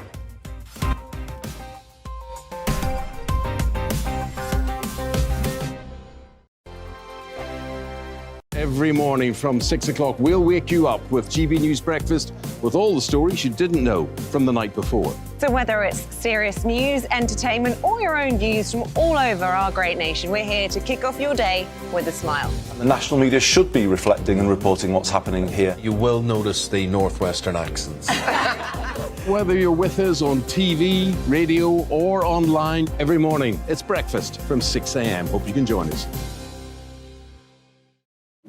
Every morning from 6 o'clock, we'll wake you up with GB News Breakfast with all the stories you didn't know from the night before. So whether it's serious news, entertainment, or your own views from all over our great nation, we're here to kick off your day with a smile. The national media should be reflecting and reporting what's happening here. You will notice the northwestern accents. Whether you're with us on TV, radio, or online, every morning, it's breakfast from 6 a.m. Hope you can join us.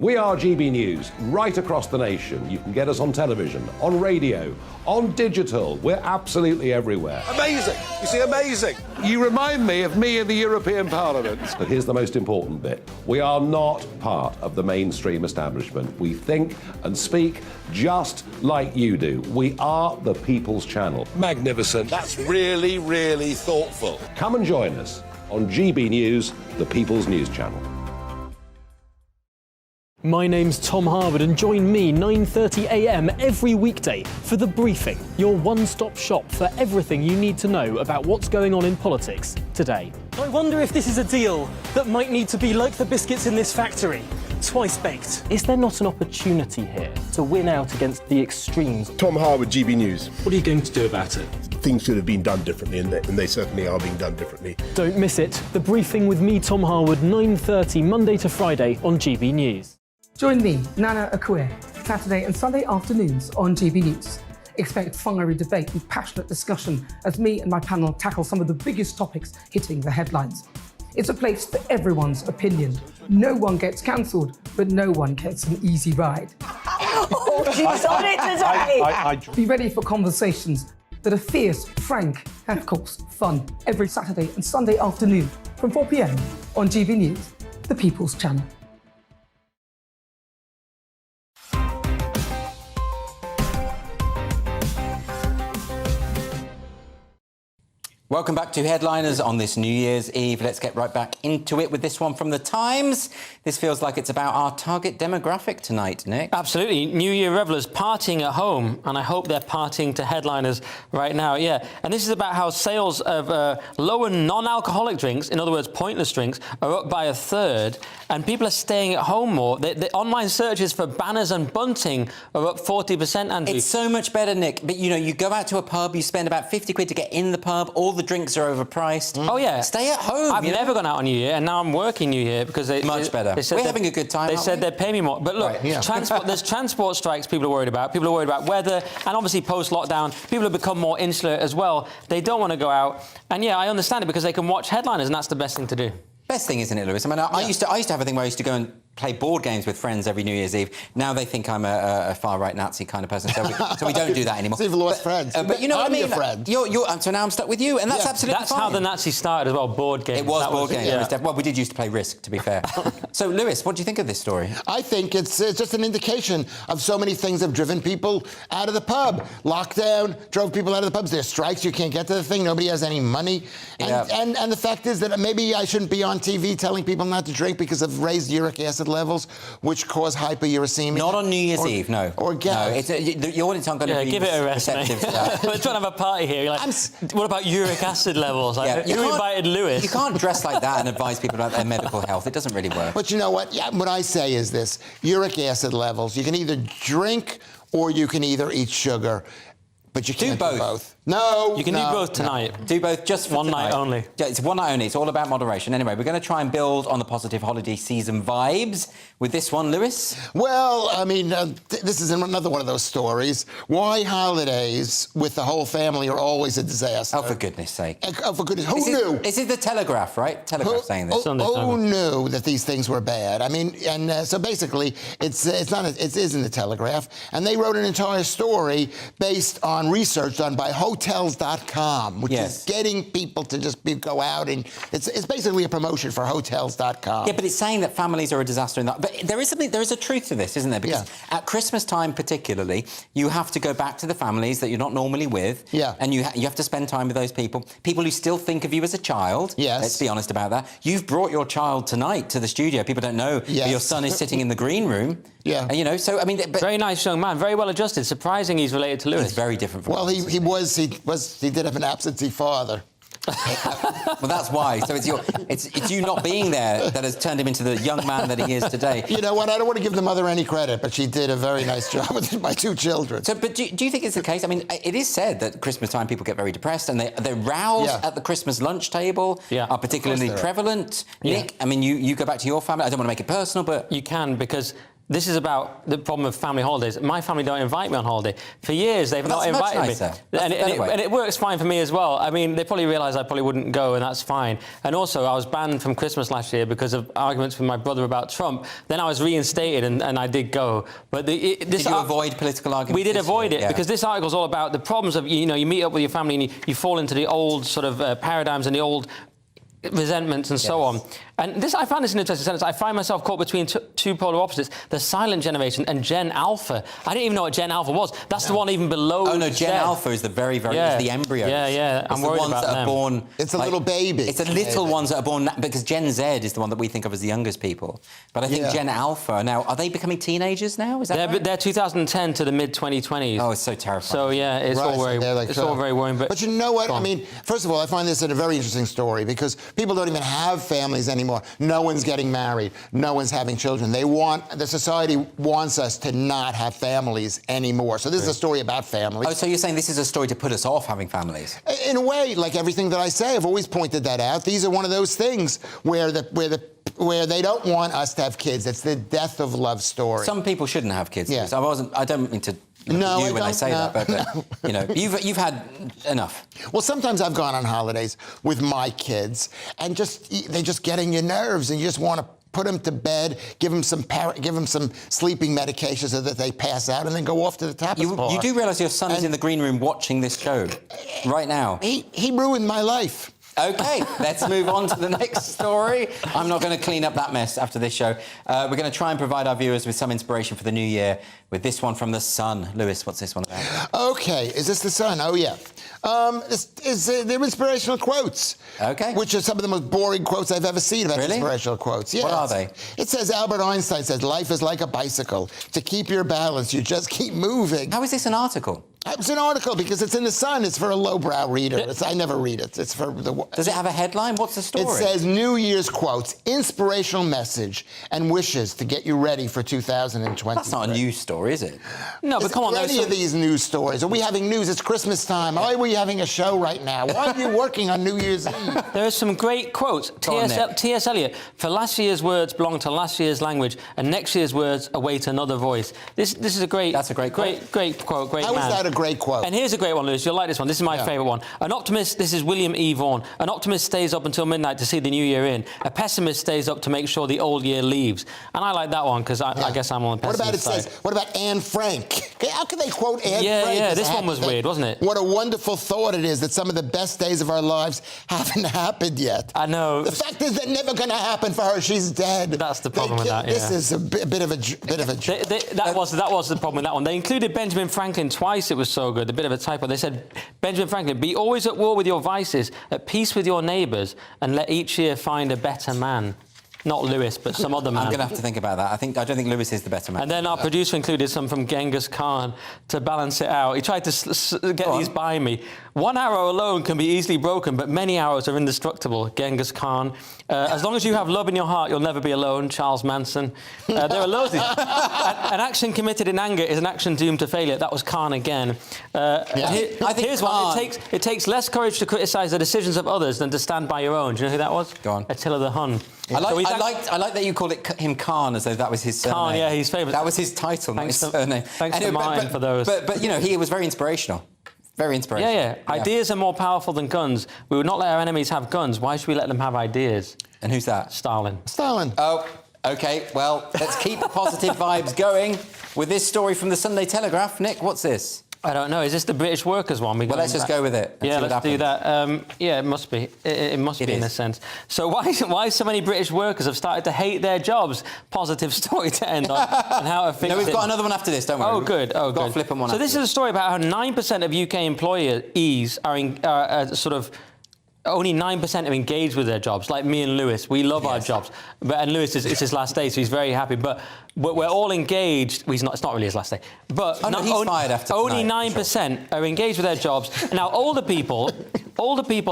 We are GB News, right across the nation. You can get us on television, on radio, on digital. We're absolutely everywhere. Amazing! You see, amazing! You remind me of me in the European Parliament. But here's the most important bit. We are not part of the mainstream establishment. We think and speak just like you do. We are the People's Channel. Magnificent. That's really, really thoughtful. Come and join us on GB News, the People's News Channel. My name's Tom Harwood, and join me 9:30 a.m. every weekday for The Briefing, your one-stop shop for everything you need to know about what's going on in politics today. I wonder if this is a deal that might need to be like the biscuits in this factory, twice baked. Is there not an opportunity here to win out against the extremes? Tom Harwood, GB News. What are you going to do about it? Things should have been done differently, and they certainly are being done differently. Don't miss it. The Briefing with me, Tom Harwood, 9:30 Monday to Friday on GB News. Join me, Nana Akue, Saturday and Sunday afternoons on GB News. Expect fiery debate and passionate discussion as me and my panel tackle some of the biggest topics hitting the headlines. It's a place for everyone's opinion. No one gets cancelled, but no one gets an easy ride. She's on it today. Be ready for conversations that are fierce, frank, and of course, fun. Every Saturday and Sunday afternoon from 4 p.m. on GB News, the People's Channel. Welcome back to Headliners on this New Year's Eve. Let's get right back into it with this one from The Times. This feels like it's about our target demographic tonight, Nick. Absolutely. New Year revellers partying at home, and I hope they're partying to Headliners right now. Yeah, and this is about how sales of lower non-alcoholic drinks, in other words, pointless drinks, are up by a third, and people are staying at home more. The online searches for banners and bunting are up 40%, Andrew. It's so much better, Nick. But, you know, you go out to a pub, you spend about 50 quid to get in the pub, all the drinks are overpriced. Oh, yeah. Stay at home. I've never gone out on New Year, and now I'm working New Year because they... Much better. We're having a good time, They said they'd pay me more. But look, there's transport strikes people are worried about. People are worried about weather, and obviously post-lockdown, people have become more insular as well. They don't want to go out. And, yeah, I understand it because they can watch Headliners, and that's the best thing to do. Best thing, isn't it, Lewis? I mean, I used to have a thing where I used to go and play board games with friends every New Year's Eve. Now they think I'm a far-right Nazi kind of person, so we don't do that anymore. So you've lost friends. But you know what I mean? Your friend. So now I'm stuck with you, and that's absolutely That's fine. how the Nazis started as well, board games. It was board games. Well, we did used to play Risk, to be fair. So, Lewis, what do you think of this story? I think it's just an indication of so many things that have driven people out of the pub. Lockdown drove people out of the pubs. There's strikes. You can't get to the thing. Nobody has any money. And the fact is that maybe I shouldn't be on TV telling people not to drink because of raised uric acid levels, which cause hyperuricemia. Not on New Year's Eve, no. Or gas. No, your audience aren't going to be give it a rest, receptive to that. We're trying to have a party here. You're like, what about uric acid levels? Like, who invited Lewis? You can't dress like that and advise people about their medical health. It doesn't really work. But you know what? Yeah, what I say is this. Uric acid levels, you can either drink or you can either eat sugar. But you can't do both. No, you can do both tonight. No. Do both just for one night only. Yeah, it's one night only. It's all about moderation. Anyway, we're going to try and build on the positive holiday season vibes with this one, Lewis. Well, I mean, this is another one of those stories. Why holidays with the whole family are always a disaster? Oh, for goodness sake. Oh, for goodness. Who knew? This is the Telegraph, right? Telegraph saying this. Who knew that these things were bad? I mean, and so basically, it isn't the Telegraph. And they wrote an entire story based on research done by Hotels.com, which is getting people to just go out, and it's basically a promotion for Hotels.com. Yeah, but it's saying that families are a disaster in that. But there is a truth to this, isn't there? Because at Christmas time particularly, you have to go back to the families that you're not normally with. Yeah. And you have to spend time with those people who still think of you as a child. Yes. Let's be honest about that. You've brought your child tonight to the studio. People don't know that your son is sitting in the green room. Yeah. And, you know, so, I mean... very nice young man, very well adjusted. Surprising he's related to Lewis. He's very different from Well, he did have an absentee father. Well, that's why. So it's you not being there that has turned him into the young man that he is today. You know what? I don't want to give the mother any credit, but she did a very nice job with my two children. So, but do you think it's the case? I mean, it is said that Christmas time people get very depressed and they're roused at the Christmas lunch table. Are particularly prevalent. Nick, I mean, you go back to your family. I don't want to make it personal, but you can, because this is about the problem of family holidays. My family don't invite me on holiday. For years, they've not invited me. And it works fine for me as well. I mean, they probably realise I probably wouldn't go, and that's fine. And also, I was banned from Christmas last year because of arguments with my brother about Trump. Then I was reinstated, and I did go. But did you avoid political arguments? We did avoid it, because this article's all about the problems of, you know, you meet up with your family and you fall into the old sort of paradigms and the old resentments and so on. And I find this an interesting sentence. I find myself caught between two polar opposites, the silent generation and Gen Alpha. I didn't even know what Gen Alpha was. That's the one even below. Oh, no, Gen Alpha is the very, is the embryo. Yeah. I'm worried about them. Are born... It's a little baby. It's the little ones that are born... Because Gen Z is the one that we think of as the youngest people. But I think Gen Alpha... Now, are they becoming teenagers now? Is that right? They're 2010 to the mid-2020s. Oh, it's so terrifying. So, yeah, it's all very worrying. But you know what? I mean, first of all, I find this a very interesting story because people don't even have families anymore. No one's getting married. No one's having children. The society wants us to not have families anymore. So this is a story about families. Oh, so you're saying this is a story to put us off having families? In a way, like everything that I say, I've always pointed that out. These are one of those things where they don't want us to have kids. It's the death of love story. Some people shouldn't have kids. Yeah. I don't mean to... when I say that, but you know, you've had enough. Well, sometimes I've gone on holidays with my kids, and they just get on your nerves, and you just want to put them to bed, give them some sleeping medication so that they pass out, and then go off to the tapas bar. You do realise your son is in the green room watching this show right now? He ruined my life. OK, let's move on to the next story. I'm not going to clean up that mess after this show. We're going to try and provide our viewers with some inspiration for the new year with this one from The Sun. Lewis, what's this one about? OK, is this The Sun? Oh, yeah. They're inspirational quotes. OK. Which are some of the most boring quotes I've ever seen about Really? inspirational quotes. Yeah, what are they? It says, Albert Einstein says, life is like a bicycle. To keep your balance, you just keep moving. How is this an article? It's an article because it's in The Sun. It's for a lowbrow reader. I never read it. It's for the... Does it have a headline? What's the story? It says New Year's quotes, inspirational message, and wishes to get you ready for 2020. That's not a news story, is it? No, but come on. There's of these news stories. Are we having news? It's Christmas time. Why are we having a show right now? Why are you working on New Year's Eve? There are some great quotes. T.S. Eliot, for last year's words belong to last year's language, and next year's words await another voice. This is a great... That's a great quote. Great quote. How is that a great quote? And here's a great one, Lewis. You'll like this one. This is my favourite one. An optimist, this is William E. Vaughan. An optimist stays up until midnight to see the new year in. A pessimist stays up to make sure the old year leaves. And I like that one because I guess I'm on the pessimist side. What about Anne Frank? How can they quote Anne Frank? Yeah, this one was weird, wasn't it? What a wonderful thought it is that some of the best days of our lives haven't happened yet. I know. The fact is they're never going to happen for her. She's dead. That's the problem with that, yeah. This is a bit of a joke. That was the problem with that one. They included Benjamin Franklin twice. It was so good. A bit of a typo. They said, Benjamin Franklin, be always at war with your vices, at peace with your neighbours, and let each year find a better man. Not Lewis, but some other man. I'm going to have to think about that. I don't think Lewis is the better man. And then our producer included some from Genghis Khan to balance it out. He tried to get these by me. One arrow alone can be easily broken, but many arrows are indestructible. Genghis Khan. As long as you have love in your heart, you'll never be alone. Charles Manson. There are loads of these. An action committed in anger is an action doomed to failure. That was Khan again. Here's one. It takes less courage to criticise the decisions of others than to stand by your own. Do you know who that was? Go on. Attila the Hun. I like that you called him Khan as though that was his surname. Khan, yeah, he's famous. That was his title, not his surname. Thanks to Martin for those. But you know, he was very inspirational. Very inspirational. Yeah. Ideas are more powerful than guns. We would not let our enemies have guns. Why should we let them have ideas? And who's that? Stalin. Oh, OK. Well, let's keep the positive vibes going with this story from the Sunday Telegraph. Nick, what's this? I don't know. Is this the British workers one? Well, let's just go with it. Let's do that. Yeah, it must be. It must be in a sense. So why so many British workers have started to hate their jobs? Positive story to end on. And how to fix it. No, we've got another one after this, don't we? Oh, good. We've got to flip them one. So this is a story about how 9% of UK employees are sort of... Only 9% are engaged with their jobs, like me and Lewis. We love our jobs. And Lewis, it's his last day, so he's very happy. But we're all engaged. Well, it's not really his last day. But he's fired after only tonight, 9% are engaged with their jobs. Now, older people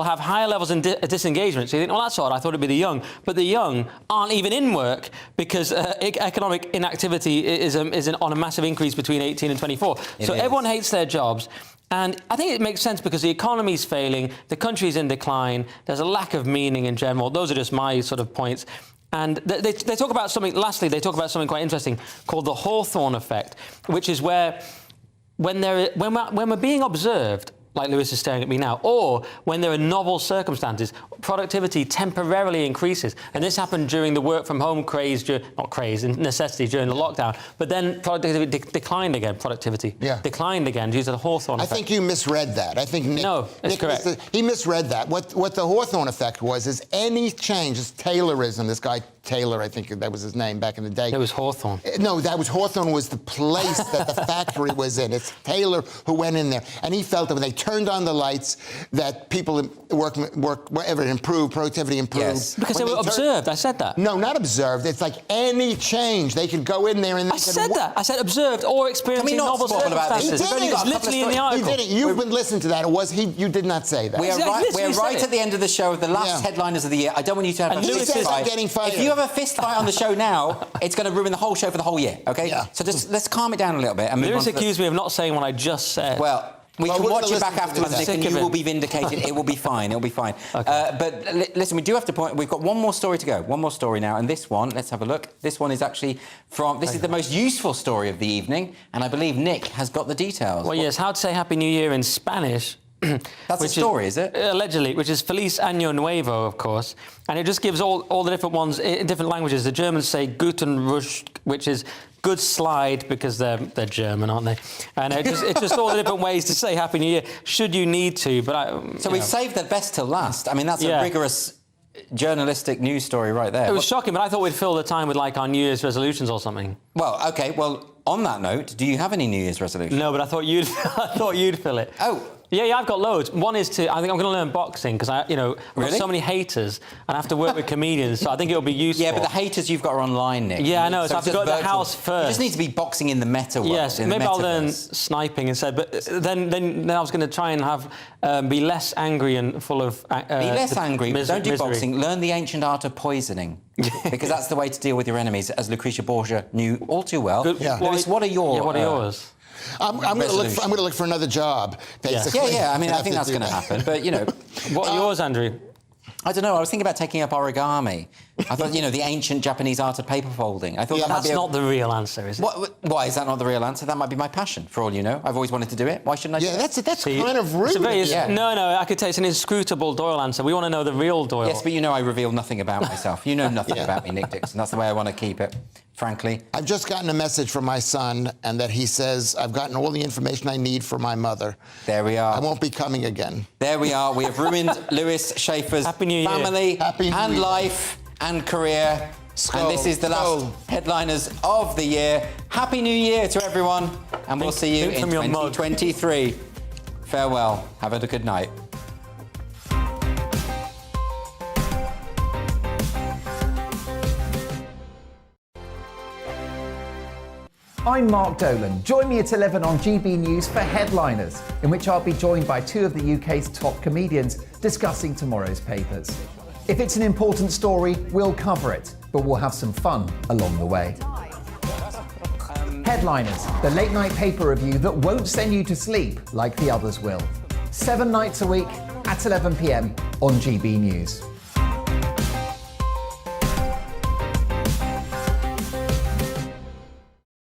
have higher levels of disengagement. So you think, well, that's odd. I thought it'd be the young. But the young aren't even in work because economic inactivity is on a massive increase between 18 and 24. So everyone hates their jobs. And I think it makes sense because the economy's failing, the country's in decline, there's a lack of meaning in general. Those are just my sort of points. And they talk about something, lastly, they talk about something quite interesting called the Hawthorne effect, which is where when we're being observed, like Lewis is staring at me now, or when there are novel circumstances, productivity temporarily increases. And this happened during the work-from-home necessity during the lockdown. But then productivity declined again, declined again due to the Hawthorne effect. I think you misread that. I think Nick correct. He misread that. What the Hawthorne effect was is any change, is Taylorism, this guy Taylor, I think that was his name back in the day. It was Hawthorne. No, that was Hawthorne was the place that the factory was in. It's Taylor who went in there. And he felt that when they turned on the lights, that people work wherever improved, productivity improved. Yes. Because they were observed. I said that. No, not observed. It's like any change. They could go in there and... I said that. I said observed or experiencing novel circumstances. It's literally in the article. He didn't. You've been listening to that. You did not say that. We're right at the end of the show of the last headliners of the year. I don't want you to have a fist fight. If you have a fist fight on the show now, it's going to ruin the whole show for the whole year, OK? Yeah. So just let's calm it down a little bit and move on. Lewis accused me of not saying what I just said. Well... We can watch it back afterwards, Nick, and you will be vindicated. It will be fine. It'll be fine. Okay. But listen, we do have to point... We've got one more story to go. One more story now. And this one, let's have a look. This one is actually from... This is the most useful story of the evening. And I believe Nick has got the details. Well, yes. How to say Happy New Year in Spanish That's a story, is it? Allegedly, which is Feliz Año Nuevo, of course. And it just gives all the different ones in different languages. The Germans say Guten Rutsch, which is good slide, because they're German, aren't they? And it's just all the different ways to say Happy New Year, should you need to. But So we've saved the best till last. I mean, that's a rigorous journalistic news story right there. It was shocking, but I thought we'd fill the time with, like, our New Year's resolutions or something. Well, OK, well, on that note, do you have any New Year's resolutions? No, but I thought you'd fill it. Oh. Yeah, I've got loads. One is I think I'm going to learn boxing, because I've got so many haters, and I have to work with comedians, so I think it'll be useful. Yeah, but the haters you've got are online, Nick. Yeah, I know, so I have to go to the house first. You just need to be boxing in the meta world. Yes, maybe I'll learn sniping instead, but then I was going to try and be less angry and full of... be less angry, but don't do boxing. Learn the ancient art of poisoning, because that's the way to deal with your enemies, as Lucretia Borgia knew all too well. Lewis, what are yours? I'm going to look for another job, basically. Yeah. I mean, I think that's going to happen. But, what are yours, Andrew? I don't know. I was thinking about taking up origami. I thought, the ancient Japanese art of paper folding. I thought that might be that's not the real answer, is it? Why is that not the real answer? That might be my passion, for all you know. I've always wanted to do it. Why shouldn't I do it? That's kind of rude. No, I could say it's an inscrutable Doyle answer. We want to know the real Doyle. Yes, but I reveal nothing about myself. You know nothing about me, Nick Dixon. That's the way I want to keep it, frankly. I've just gotten a message from my son, and that he says, I've gotten all the information I need for my mother. There we are. I won't be coming again. There we are. We have ruined Lewis Schaefer's family and life and career. And this is the last headliners of the year. Happy New Year to everyone, and we'll see you in 2023. Farewell. Have a good night. I'm Mark Dolan. Join me at 11 on GB News for Headliners, in which I'll be joined by two of the UK's top comedians discussing tomorrow's papers. If it's an important story, we'll cover it, but we'll have some fun along the way. Headliners, the late-night paper review that won't send you to sleep like the others will. 7 nights a week at 11 p.m. on GB News.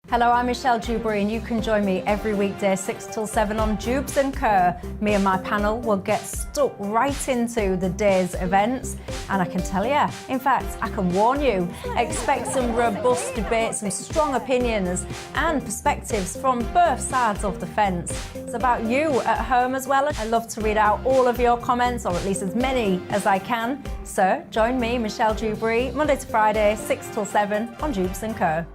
Hello, I'm Michelle Dewberry, and you can join me every weekday 6 till 7 on Jubes and Kerr. Me and my panel will get stuck right into the day's events, and I can tell you, in fact, I can warn you, expect some robust debates, some strong opinions and perspectives from both sides of the fence. It's about you at home as well. I love to read out all of your comments, or at least as many as I can. So join me, Michelle Dewberry, Monday to Friday, 6 till 7 on Jubes and Kerr.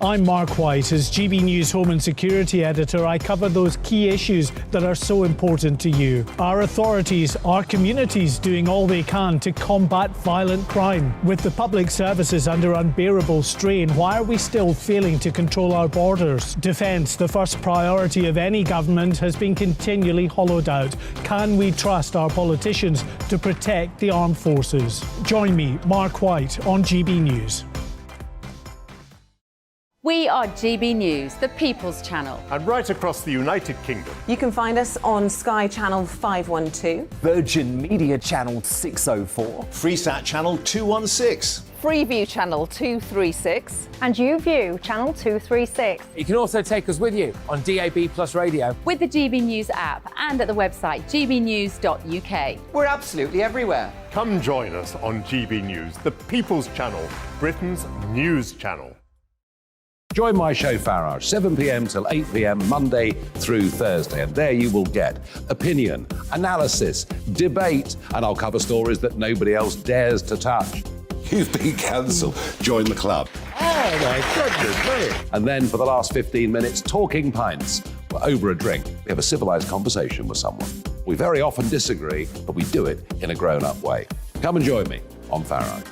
I'm Mark White. As GB News Home and Security Editor, I cover those key issues that are so important to you. Our authorities, our communities doing all they can to combat violent crime. With the public services under unbearable strain, why are we still failing to control our borders? Defence, the first priority of any government, has been continually hollowed out. Can we trust our politicians to protect the armed forces? Join me, Mark White, on GB News. We are GB News, the People's Channel. And right across the United Kingdom. You can find us on Sky Channel 512. Virgin Media Channel 604. Freesat Channel 216. Freeview Channel 236. And YouView Channel 236. You can also take us with you on DAB Plus Radio. With the GB News app and at the website gbnews.uk. We're absolutely everywhere. Come join us on GB News, the People's Channel, Britain's news channel. Join my show Farage, 7 p.m. till 8 p.m. Monday through Thursday, and there you will get opinion, analysis, debate, and I'll cover stories that nobody else dares to touch. You've been cancelled. Join the club. Oh my goodness me! And then for the last 15 minutes, talking pints. We're over a drink. We have a civilised conversation with someone. We very often disagree, but we do it in a grown-up way. Come and join me on Farage.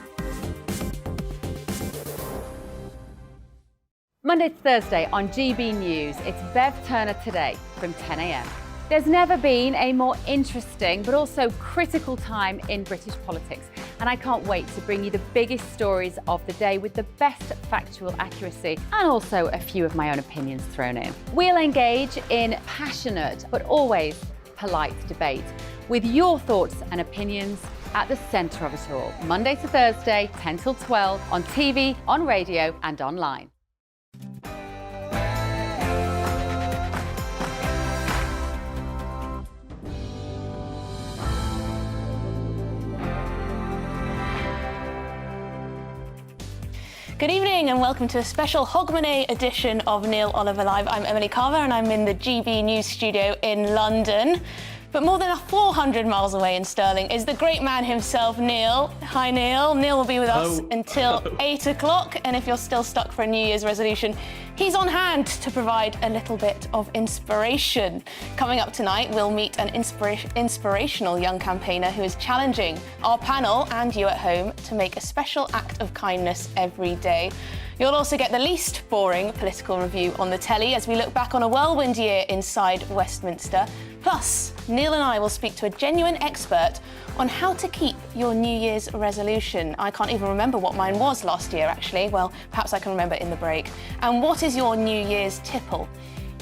Monday to Thursday on GB News, it's Bev Turner Today from 10 a.m. There's never been a more interesting but also critical time in British politics, and I can't wait to bring you the biggest stories of the day with the best factual accuracy and also a few of my own opinions thrown in. We'll engage in passionate but always polite debate with your thoughts and opinions at the centre of it all. Monday to Thursday, 10 till 12 on TV, on radio and online. Good evening and welcome to a special Hogmanay edition of Neil Oliver Live. I'm Emily Carver and I'm in the GB News studio in London. But more than 400 miles away in Stirling is the great man himself, Neil. Hi, Neil. Neil will be with us until 8 o'clock. And if you're still stuck for a New Year's resolution, he's on hand to provide a little bit of inspiration. Coming up tonight, we'll meet an inspirational young campaigner who is challenging our panel and you at home to make a special act of kindness every day. You'll also get the least boring political review on the telly as we look back on a whirlwind year inside Westminster. Plus, Neil and I will speak to a genuine expert on how to keep your New Year's resolution. I can't even remember what mine was last year, actually. Well, perhaps I can remember in the break. And what is your New Year's tipple?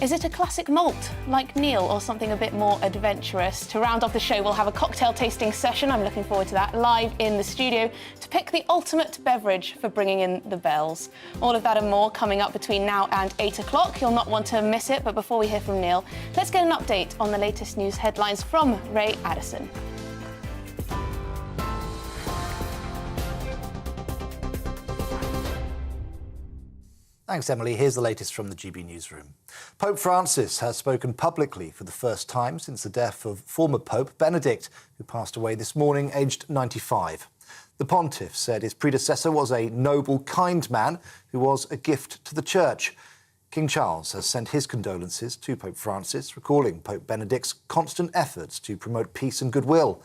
Is it a classic malt, like Neil, or something a bit more adventurous? To round off the show, we'll have a cocktail tasting session. I'm looking forward to that, live in the studio, to pick the ultimate beverage for bringing in the bells. All of that and more coming up between now and 8 o'clock. You'll not want to miss it, but before we hear from Neil, let's get an update on the latest news headlines from Ray Addison. Thanks, Emily. Here's the latest from the GB newsroom. Pope Francis has spoken publicly for the first time since the death of former Pope Benedict, who passed away this morning, aged 95. The pontiff said his predecessor was a noble, kind man who was a gift to the Church. King Charles has sent his condolences to Pope Francis, recalling Pope Benedict's constant efforts to promote peace and goodwill.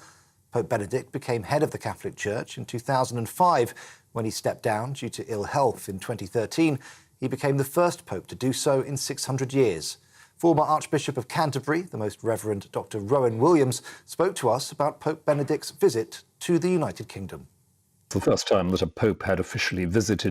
Pope Benedict became head of the Catholic Church in 2005. When he stepped down due to ill health in 2013, he became the first pope to do so in 600 years. Former Archbishop of Canterbury, the Most Reverend Dr. Rowan Williams, spoke to us about Pope Benedict's visit to the United Kingdom. The first time that a pope had officially visited